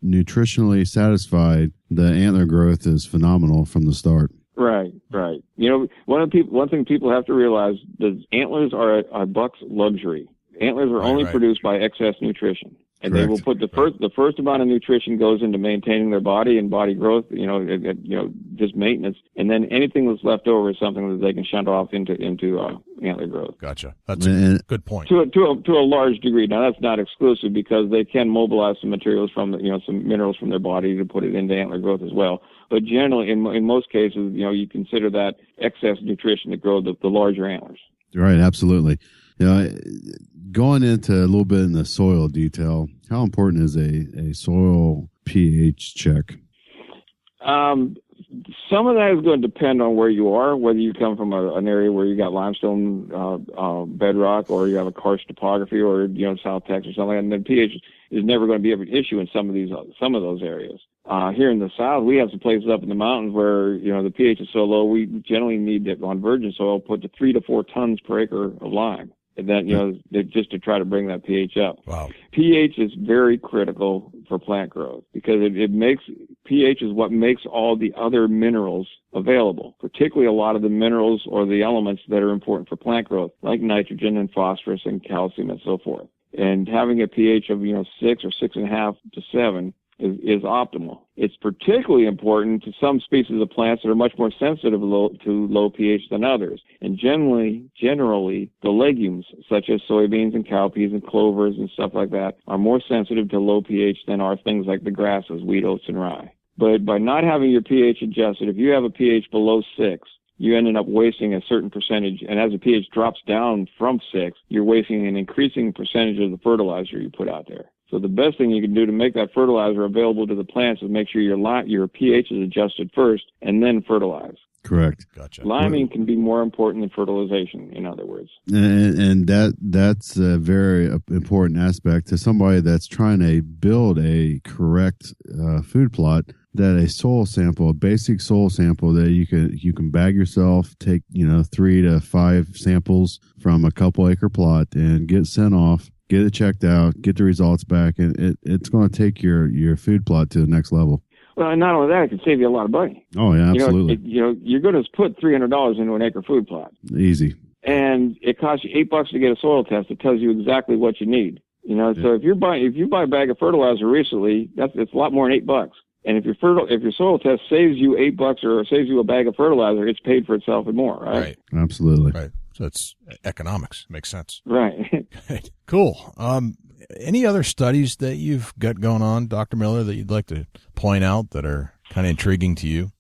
nutritionally satisfied, the antler growth is phenomenal from the start. Right. One thing people have to realize is antlers are a buck's luxury. Antlers are only produced by excess nutrition. And correct. They will put the first amount of nutrition goes into maintaining their body and body growth, just maintenance. And then anything that's left over is something that they can shunt off into antler growth. Gotcha. That's a good point. To a large degree. Now that's not exclusive because they can mobilize some materials from some minerals from their body to put it into antler growth as well. But generally, in most cases, you consider that excess nutrition to grow the larger antlers. Right. Absolutely. Going into a little bit in the soil detail, how important is a soil pH check? Some of that is going to depend on where you are, whether you come from an area where you got limestone bedrock, or you have a karst topography, or South Texas or something. And then pH is never going to be an issue in some of those areas. Here in the South, we have some places up in the mountains where the pH is so low, we generally need to, on virgin soil, put to 3 to 4 tons per acre of lime. And then, just to try to bring that pH up. Wow. pH is very critical for plant growth because pH is what makes all the other minerals available, particularly a lot of the minerals or the elements that are important for plant growth, like nitrogen and phosphorus and calcium and so forth. And having a pH of, 6 or 6.5 to 7 is optimal. It's particularly important to some species of plants that are much more sensitive to low pH than others. And generally, the legumes, such as soybeans and cowpeas and clovers and stuff like that, are more sensitive to low pH than are things like the grasses, wheat, oats, and rye. But by not having your pH adjusted, if you have a pH below 6, you ended up wasting a certain percentage. And as the pH drops down from 6, you're wasting an increasing percentage of the fertilizer you put out there. So the best thing you can do to make that fertilizer available to the plants is make sure your pH is adjusted first and then fertilize. Correct. Gotcha. Liming can be more important than fertilization, in other words. And that's a very important aspect to somebody that's trying to build a correct food plot. that a soil sample, a basic soil sample that you can bag yourself, take 3 to 5 samples from a couple acre plot and get sent off, get it checked out, get the results back, and it's going to take your food plot to the next level. Well, and not only that, it can save you a lot of money. Oh yeah, absolutely. You're going to put $300 into an acre food plot. Easy. And it costs you $8 to get a soil test. It tells you exactly what you need. So if you buy a bag of fertilizer recently, it's a lot more than $8. And if your soil test saves you $8 or saves you a bag of fertilizer, it's paid for itself and more, right? Right. Absolutely. Right. So it's economics. Makes sense. Right. Cool. Any other studies that you've got going on, Dr. Miller, that you'd like to point out that are kind of intriguing to you?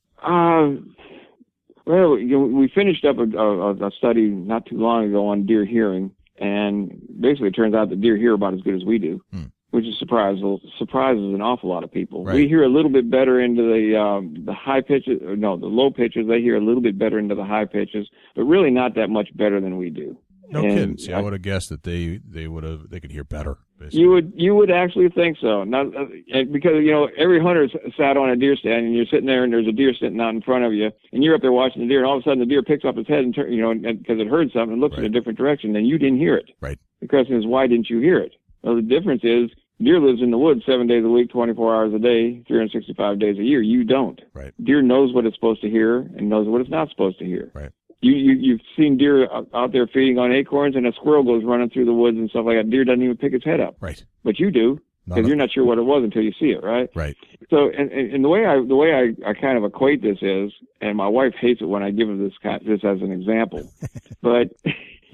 Well, we finished up a study not too long ago on deer hearing, and basically it turns out that deer hear about as good as we do, which is surprises an awful lot of people. Right. We hear a little bit better into the high pitches, the low pitches. They hear a little bit better into the high pitches, but really not that much better than we do. No kidding. See, I would have guessed that they could hear better. Basically. You would actually think so. Not because every hunter sat on a deer stand and you're sitting there and there's a deer sitting out in front of you and you're up there watching the deer and all of a sudden the deer picks up its head and because it heard something and looks in a different direction and you didn't hear it. Right. The question is, why didn't you hear it? Well, the difference is deer lives in the woods 7 days a week, 24 hours a day, 365 days a year. You don't. Right. Deer knows what it's supposed to hear and knows what it's not supposed to hear. Right. You've seen deer out there feeding on acorns, and a squirrel goes running through the woods and stuff like that. Deer doesn't even pick its head up. Right. But you do, because you're not sure what it was until you see it, right? Right. So, and the way I kind of equate this is, and my wife hates it when I give her this as an example, but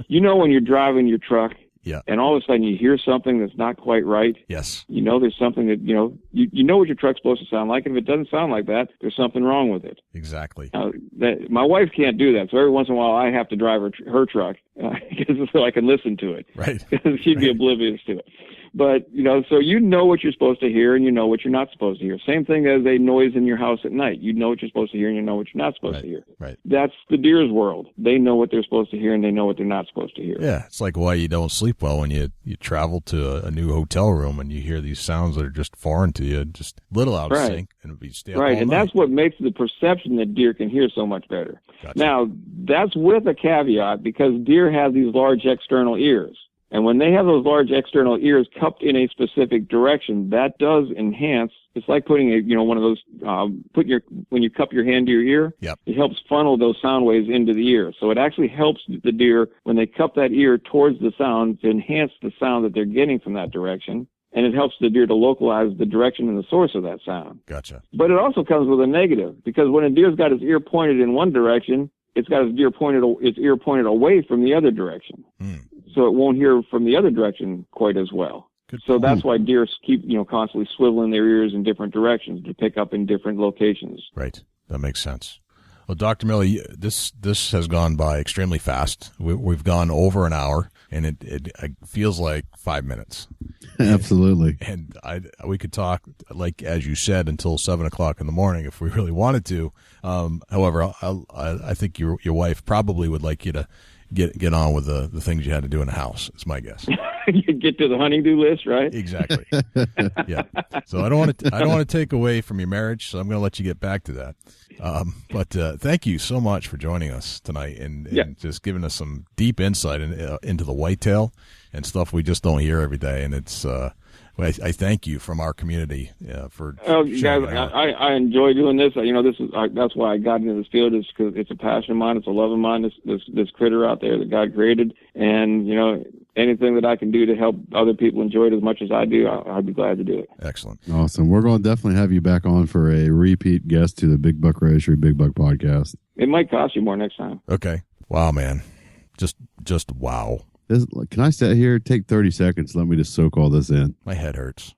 when you're driving your truck, yeah, and all of a sudden you hear something that's not quite right. Yes. There's something that you know what your truck's supposed to sound like, and if it doesn't sound like that, there's something wrong with it. Exactly. My wife can't do that, so every once in a while I have to drive her truck so I can listen to it. Right. Because she'd be oblivious to it. But so what you're supposed to hear, and you know what you're not supposed to hear. Same thing as a noise in your house at night. You know what you're supposed to hear, and you know what you're not supposed to hear. Right. That's the deer's world. They know what they're supposed to hear, and they know what they're not supposed to hear. Yeah, it's like why you don't sleep well when you travel to a new hotel room and you hear these sounds that are just foreign to you, just a little out of sync, and you stay up all and night. that's what makes the perception that deer can hear so much better. Gotcha. Now, that's with a caveat, because deer have these large external ears. And when they have those large external ears cupped in a specific direction, that does enhance. It's like putting one of those, when you cup your hand to your ear, yep, it helps funnel those sound waves into the ear. So it actually helps the deer when they cup that ear towards the sound to enhance the sound that they're getting from that direction. And it helps the deer to localize the direction and the source of that sound. Gotcha. But it also comes with a negative, because when a deer's got its ear pointed in one direction, it's got its ear pointed away from the other direction. So it won't hear from the other direction quite as well. So that's why deer keep, constantly swiveling their ears in different directions to pick up in different locations. Right. That makes sense. Well, Dr. Miller, this has gone by extremely fast. We've gone over an hour, and it feels like 5 minutes. Absolutely. And we could talk, like as you said, until 7 o'clock in the morning if we really wanted to. However, I think your wife probably would like you to get on with the things you had to do in the house. It's my guess. You get to the honey-do list, right? Exactly. Yeah. So I don't want to take away from your marriage, so I'm going to let you get back to that. But thank you so much for joining us tonight and just giving us some deep insight into the whitetail and stuff we just don't hear every day. And it's I thank you from our community for. Oh, guys, I enjoy doing this. That's why I got into this field, is because it's a passion of mine, it's a love of mine. This critter out there that God created, and anything that I can do to help other people enjoy it as much as I do, I'd be glad to do it. Excellent. Awesome. We're going to definitely have you back on for a repeat guest to the Big Buck Registry, Big Buck Podcast. It might cost you more next time. Okay. Wow, man. Just wow. Can I sit here, take 30 seconds, let me just soak all this in? My head hurts.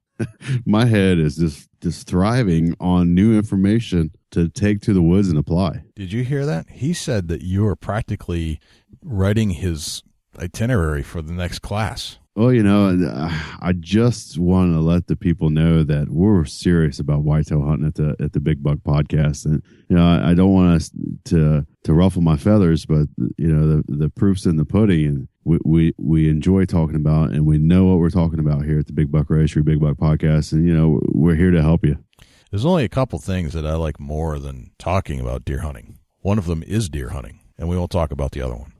My head is just thriving on new information to take to the woods and apply. Did you hear that? He said that you are practically writing his itinerary for the next class. Well, I just want to let the people know that we're serious about whitetail hunting at the Big Buck Podcast, and I don't want us to ruffle my feathers, but the proof's in the pudding, and we enjoy talking about, and we know what we're talking about here at the Big Buck Registry, Big Buck Podcast, and we're here to help you. There's only a couple things that I like more than talking about deer hunting. One of them is deer hunting, and we won't talk about the other one.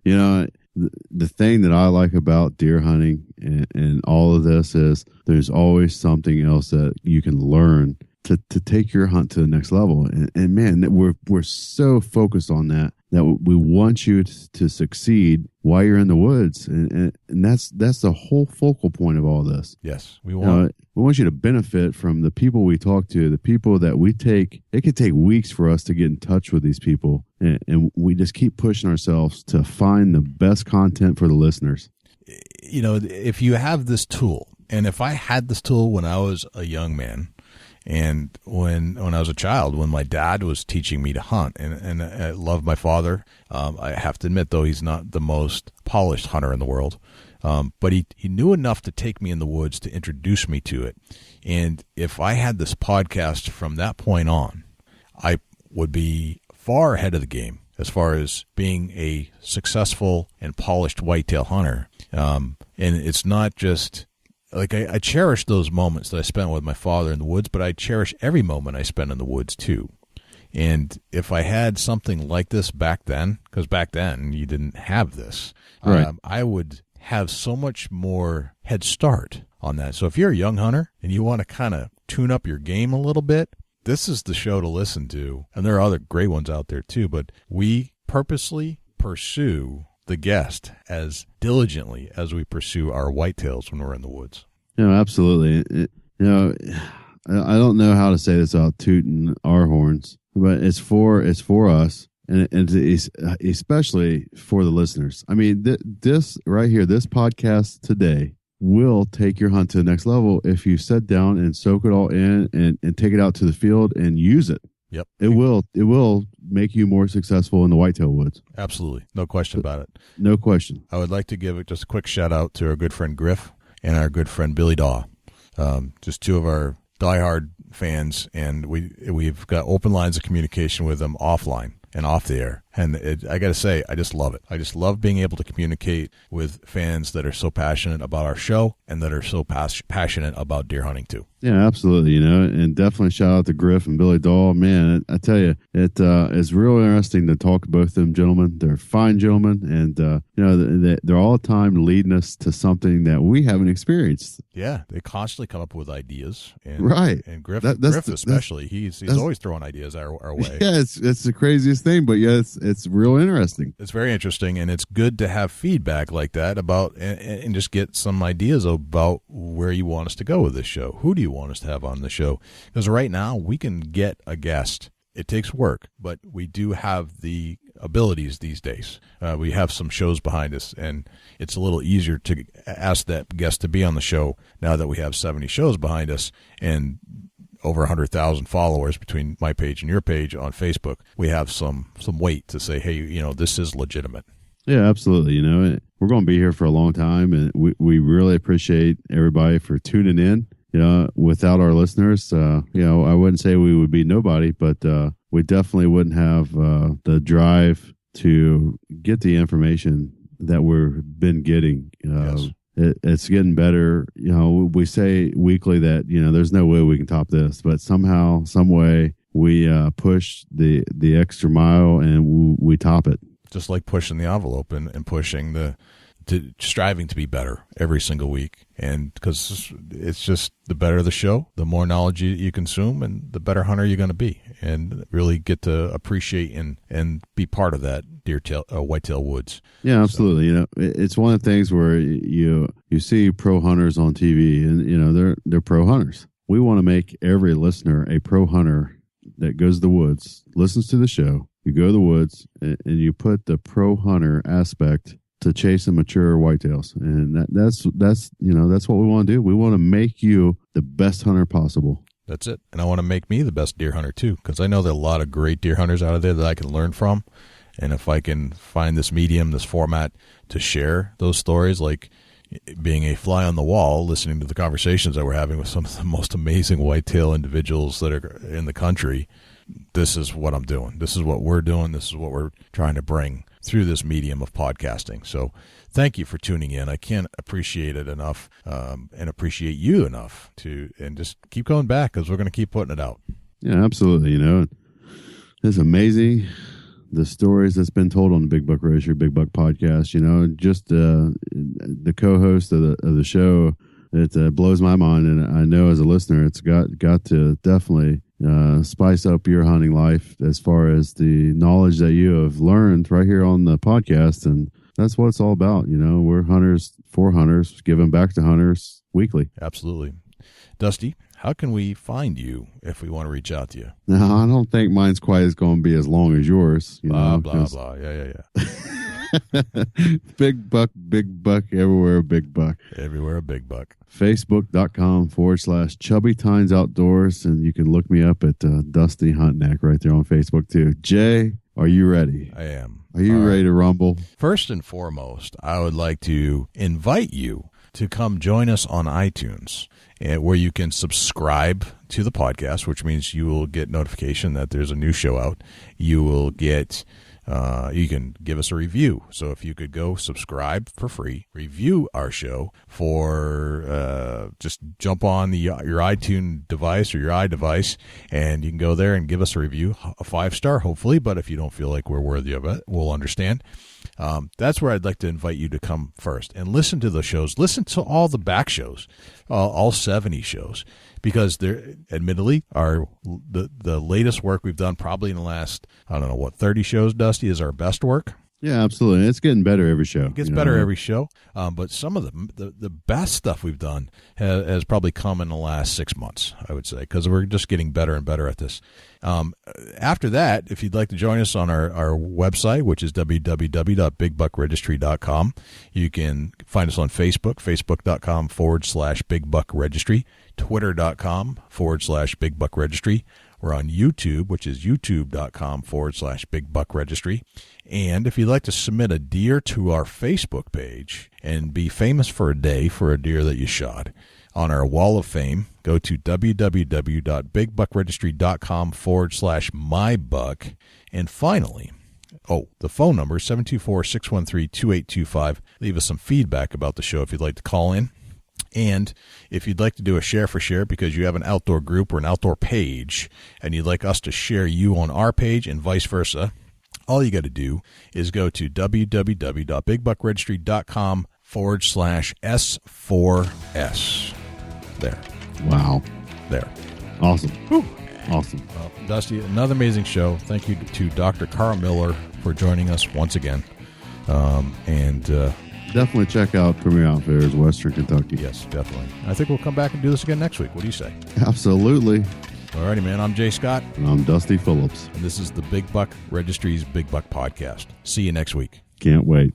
You know, the thing that I like about deer hunting and all of this is there's always something else that you can learn to take your hunt to the next level. And man, we're so focused on that we want you to succeed while you're in the woods. And that's the whole focal point of all this. Yes, we want you to benefit from the people we talk to, the people that we take. It could take weeks for us to get in touch with these people. And we just keep pushing ourselves to find the best content for the listeners. You know, if you have this tool, and if I had this tool when I was a young man, and when I was a child, when my dad was teaching me to hunt, and I love my father. I have to admit, though, he's not the most polished hunter in the world. But he knew enough to take me in the woods to introduce me to it. And if I had this podcast from that point on, I would be far ahead of the game as far as being a successful and polished whitetail hunter. And it's not just... Like, I cherish those moments that I spent with my father in the woods, but I cherish every moment I spend in the woods, too. And if I had something like this back then, because back then you didn't have this, right. I would have so much more head start on that. So if you're a young hunter and you want to kind of tune up your game a little bit, this is the show to listen to. And there are other great ones out there, too, but we purposely pursue the guest as diligently as we pursue our whitetails when we're in the woods. You know, absolutely. I don't know how to say this without tooting our horns, but it's for us, and it's especially for the listeners. I mean, this right here, this podcast today will take your hunt to the next level if you sit down and soak it all in and take it out to the field and use it. Yep. It will make you more successful in the whitetail woods. Absolutely. No question about it. No question. I would like to give just a quick shout out to our good friend Griff and our good friend Billy Daw. Just two of our diehard fans, and we've got open lines of communication with them offline and off the air. And I got to say, I just love it. I just love being able to communicate with fans that are so passionate about our show and that are so passionate about deer hunting too. Yeah, absolutely. You know, and definitely shout out to Griff and Billy Dahl. Man, I tell you, it's real interesting to talk to both of them gentlemen. They're fine gentlemen, and they're all the time leading us to something that we haven't experienced. Yeah, they constantly come up with ideas, and right. And Griff especially, he's always throwing ideas our way. Yeah, it's the craziest thing, but yeah, it's real interesting. It's very interesting, and it's good to have feedback like that about and just get some ideas about where you want us to go with this show. Who do you want us to have on the show? Because right now we can get a guest. It takes work, but we do have the abilities these days. We have some shows behind us, and it's a little easier to ask that guest to be on the show now that we have 70 shows behind us and over 100,000 followers between my page and your page on Facebook. We have some weight to say, hey, this is legitimate. Yeah, absolutely. We're going to be here for a long time, and we really appreciate everybody for tuning in. Without our listeners, I wouldn't say we would be nobody, but we definitely wouldn't have the drive to get the information that we've been getting. Yes. It's getting better. We say weekly that, there's no way we can top this, but somehow, some way we push the extra mile and we top it. Just like pushing the envelope and pushing striving to be better every single week. And because it's just the better the show, the more knowledge you consume, and the better hunter you're going to be, and really get to appreciate and be part of that whitetail woods. Yeah, absolutely. So, it's one of the things where you see pro hunters on TV, and they're pro hunters. We want to make every listener a pro hunter that goes to the woods, listens to the show. You go to the woods and you put the pro hunter aspect to chase and mature whitetails, and that's what we want to do. We want to make you the best hunter possible. That's it. And I want to make me the best deer hunter too, because I know there are a lot of great deer hunters out there that I can learn from. And if I can find this medium, this format to share those stories, like being a fly on the wall, listening to the conversations that we're having with some of the most amazing whitetail individuals that are in the country, this is what I'm doing. This is what we're doing. This is what we're trying to bring through this medium of podcasting. So thank you for tuning in. I can't appreciate it enough, and appreciate you enough and just keep going back, because we're going to keep putting it out. Yeah, absolutely. You know, it's amazing the stories that's been told on the Big Buck Registry, Big Buck podcast. You know, just the co-host of the show, it blows my mind, and I know as a listener, it's got to definitely spice up your hunting life as far as the knowledge that you have learned right here on the podcast. And that's what it's all about. You know, we're hunters for hunters, giving back to hunters weekly. Absolutely. Dusty, how can we find you if we want to reach out to you? No, I don't think mine's quite going to be as long as yours. Blah, blah. Yeah. Big Buck, everywhere, Big Buck. Everywhere, Big Buck. Facebook.com/Chubby Tines Outdoors. And you can look me up at Dusty Hunt Neck right there on Facebook too. Jay, are you ready? I am. Are you ready to rumble? First and foremost, I would like to invite you to come join us on iTunes, where you can subscribe to the podcast, which means you will get notification that there's a new show out. You will get, you can give us a review. So if you could go subscribe for free, review our show just jump on your iTunes device or your iDevice, and you can go there and give us a review, a 5-star, hopefully. But if you don't feel like we're worthy of it, we'll understand. That's where I'd like to invite you to come first and listen to the shows. Listen to all the back shows, all 70 shows, because they're admittedly the latest work we've done probably in the last, 30 shows, Dusty, is our best work. Yeah, absolutely. It's getting better every show. It gets better every show. But some of the best stuff we've done has probably come in the last 6 months, I would say, because we're just getting better and better at this. After that, if you'd like to join us on our website, which is www.bigbuckregistry.com, you can find us on Facebook, facebook.com/BigBuckRegistry, twitter.com/BigBuckRegistry. We're on YouTube, which is youtube.com/BigBuckRegistry. And if you'd like to submit a deer to our Facebook page and be famous for a day for a deer that you shot on our wall of fame, go to www.bigbuckregistry.com/mybuck. And finally, the phone number is 724-613-2825. Leave us some feedback about the show if you'd like to call in. And if you'd like to do a share for share because you have an outdoor group or an outdoor page and you'd like us to share you on our page and vice versa, all you got to do is go to www.bigbuckregistry.com/S4S. There. Wow. There. Awesome. Whew. Awesome. Well, Dusty, another amazing show. Thank you to Dr. Karl Miller for joining us once again. Definitely check out Premier Outfitters, Western Kentucky. Yes, definitely. I think we'll come back and do this again next week. What do you say? Absolutely. All righty, man. I'm Jay Scott. And I'm Dusty Phillips. And this is the Big Buck Registry's Big Buck Podcast. See you next week. Can't wait.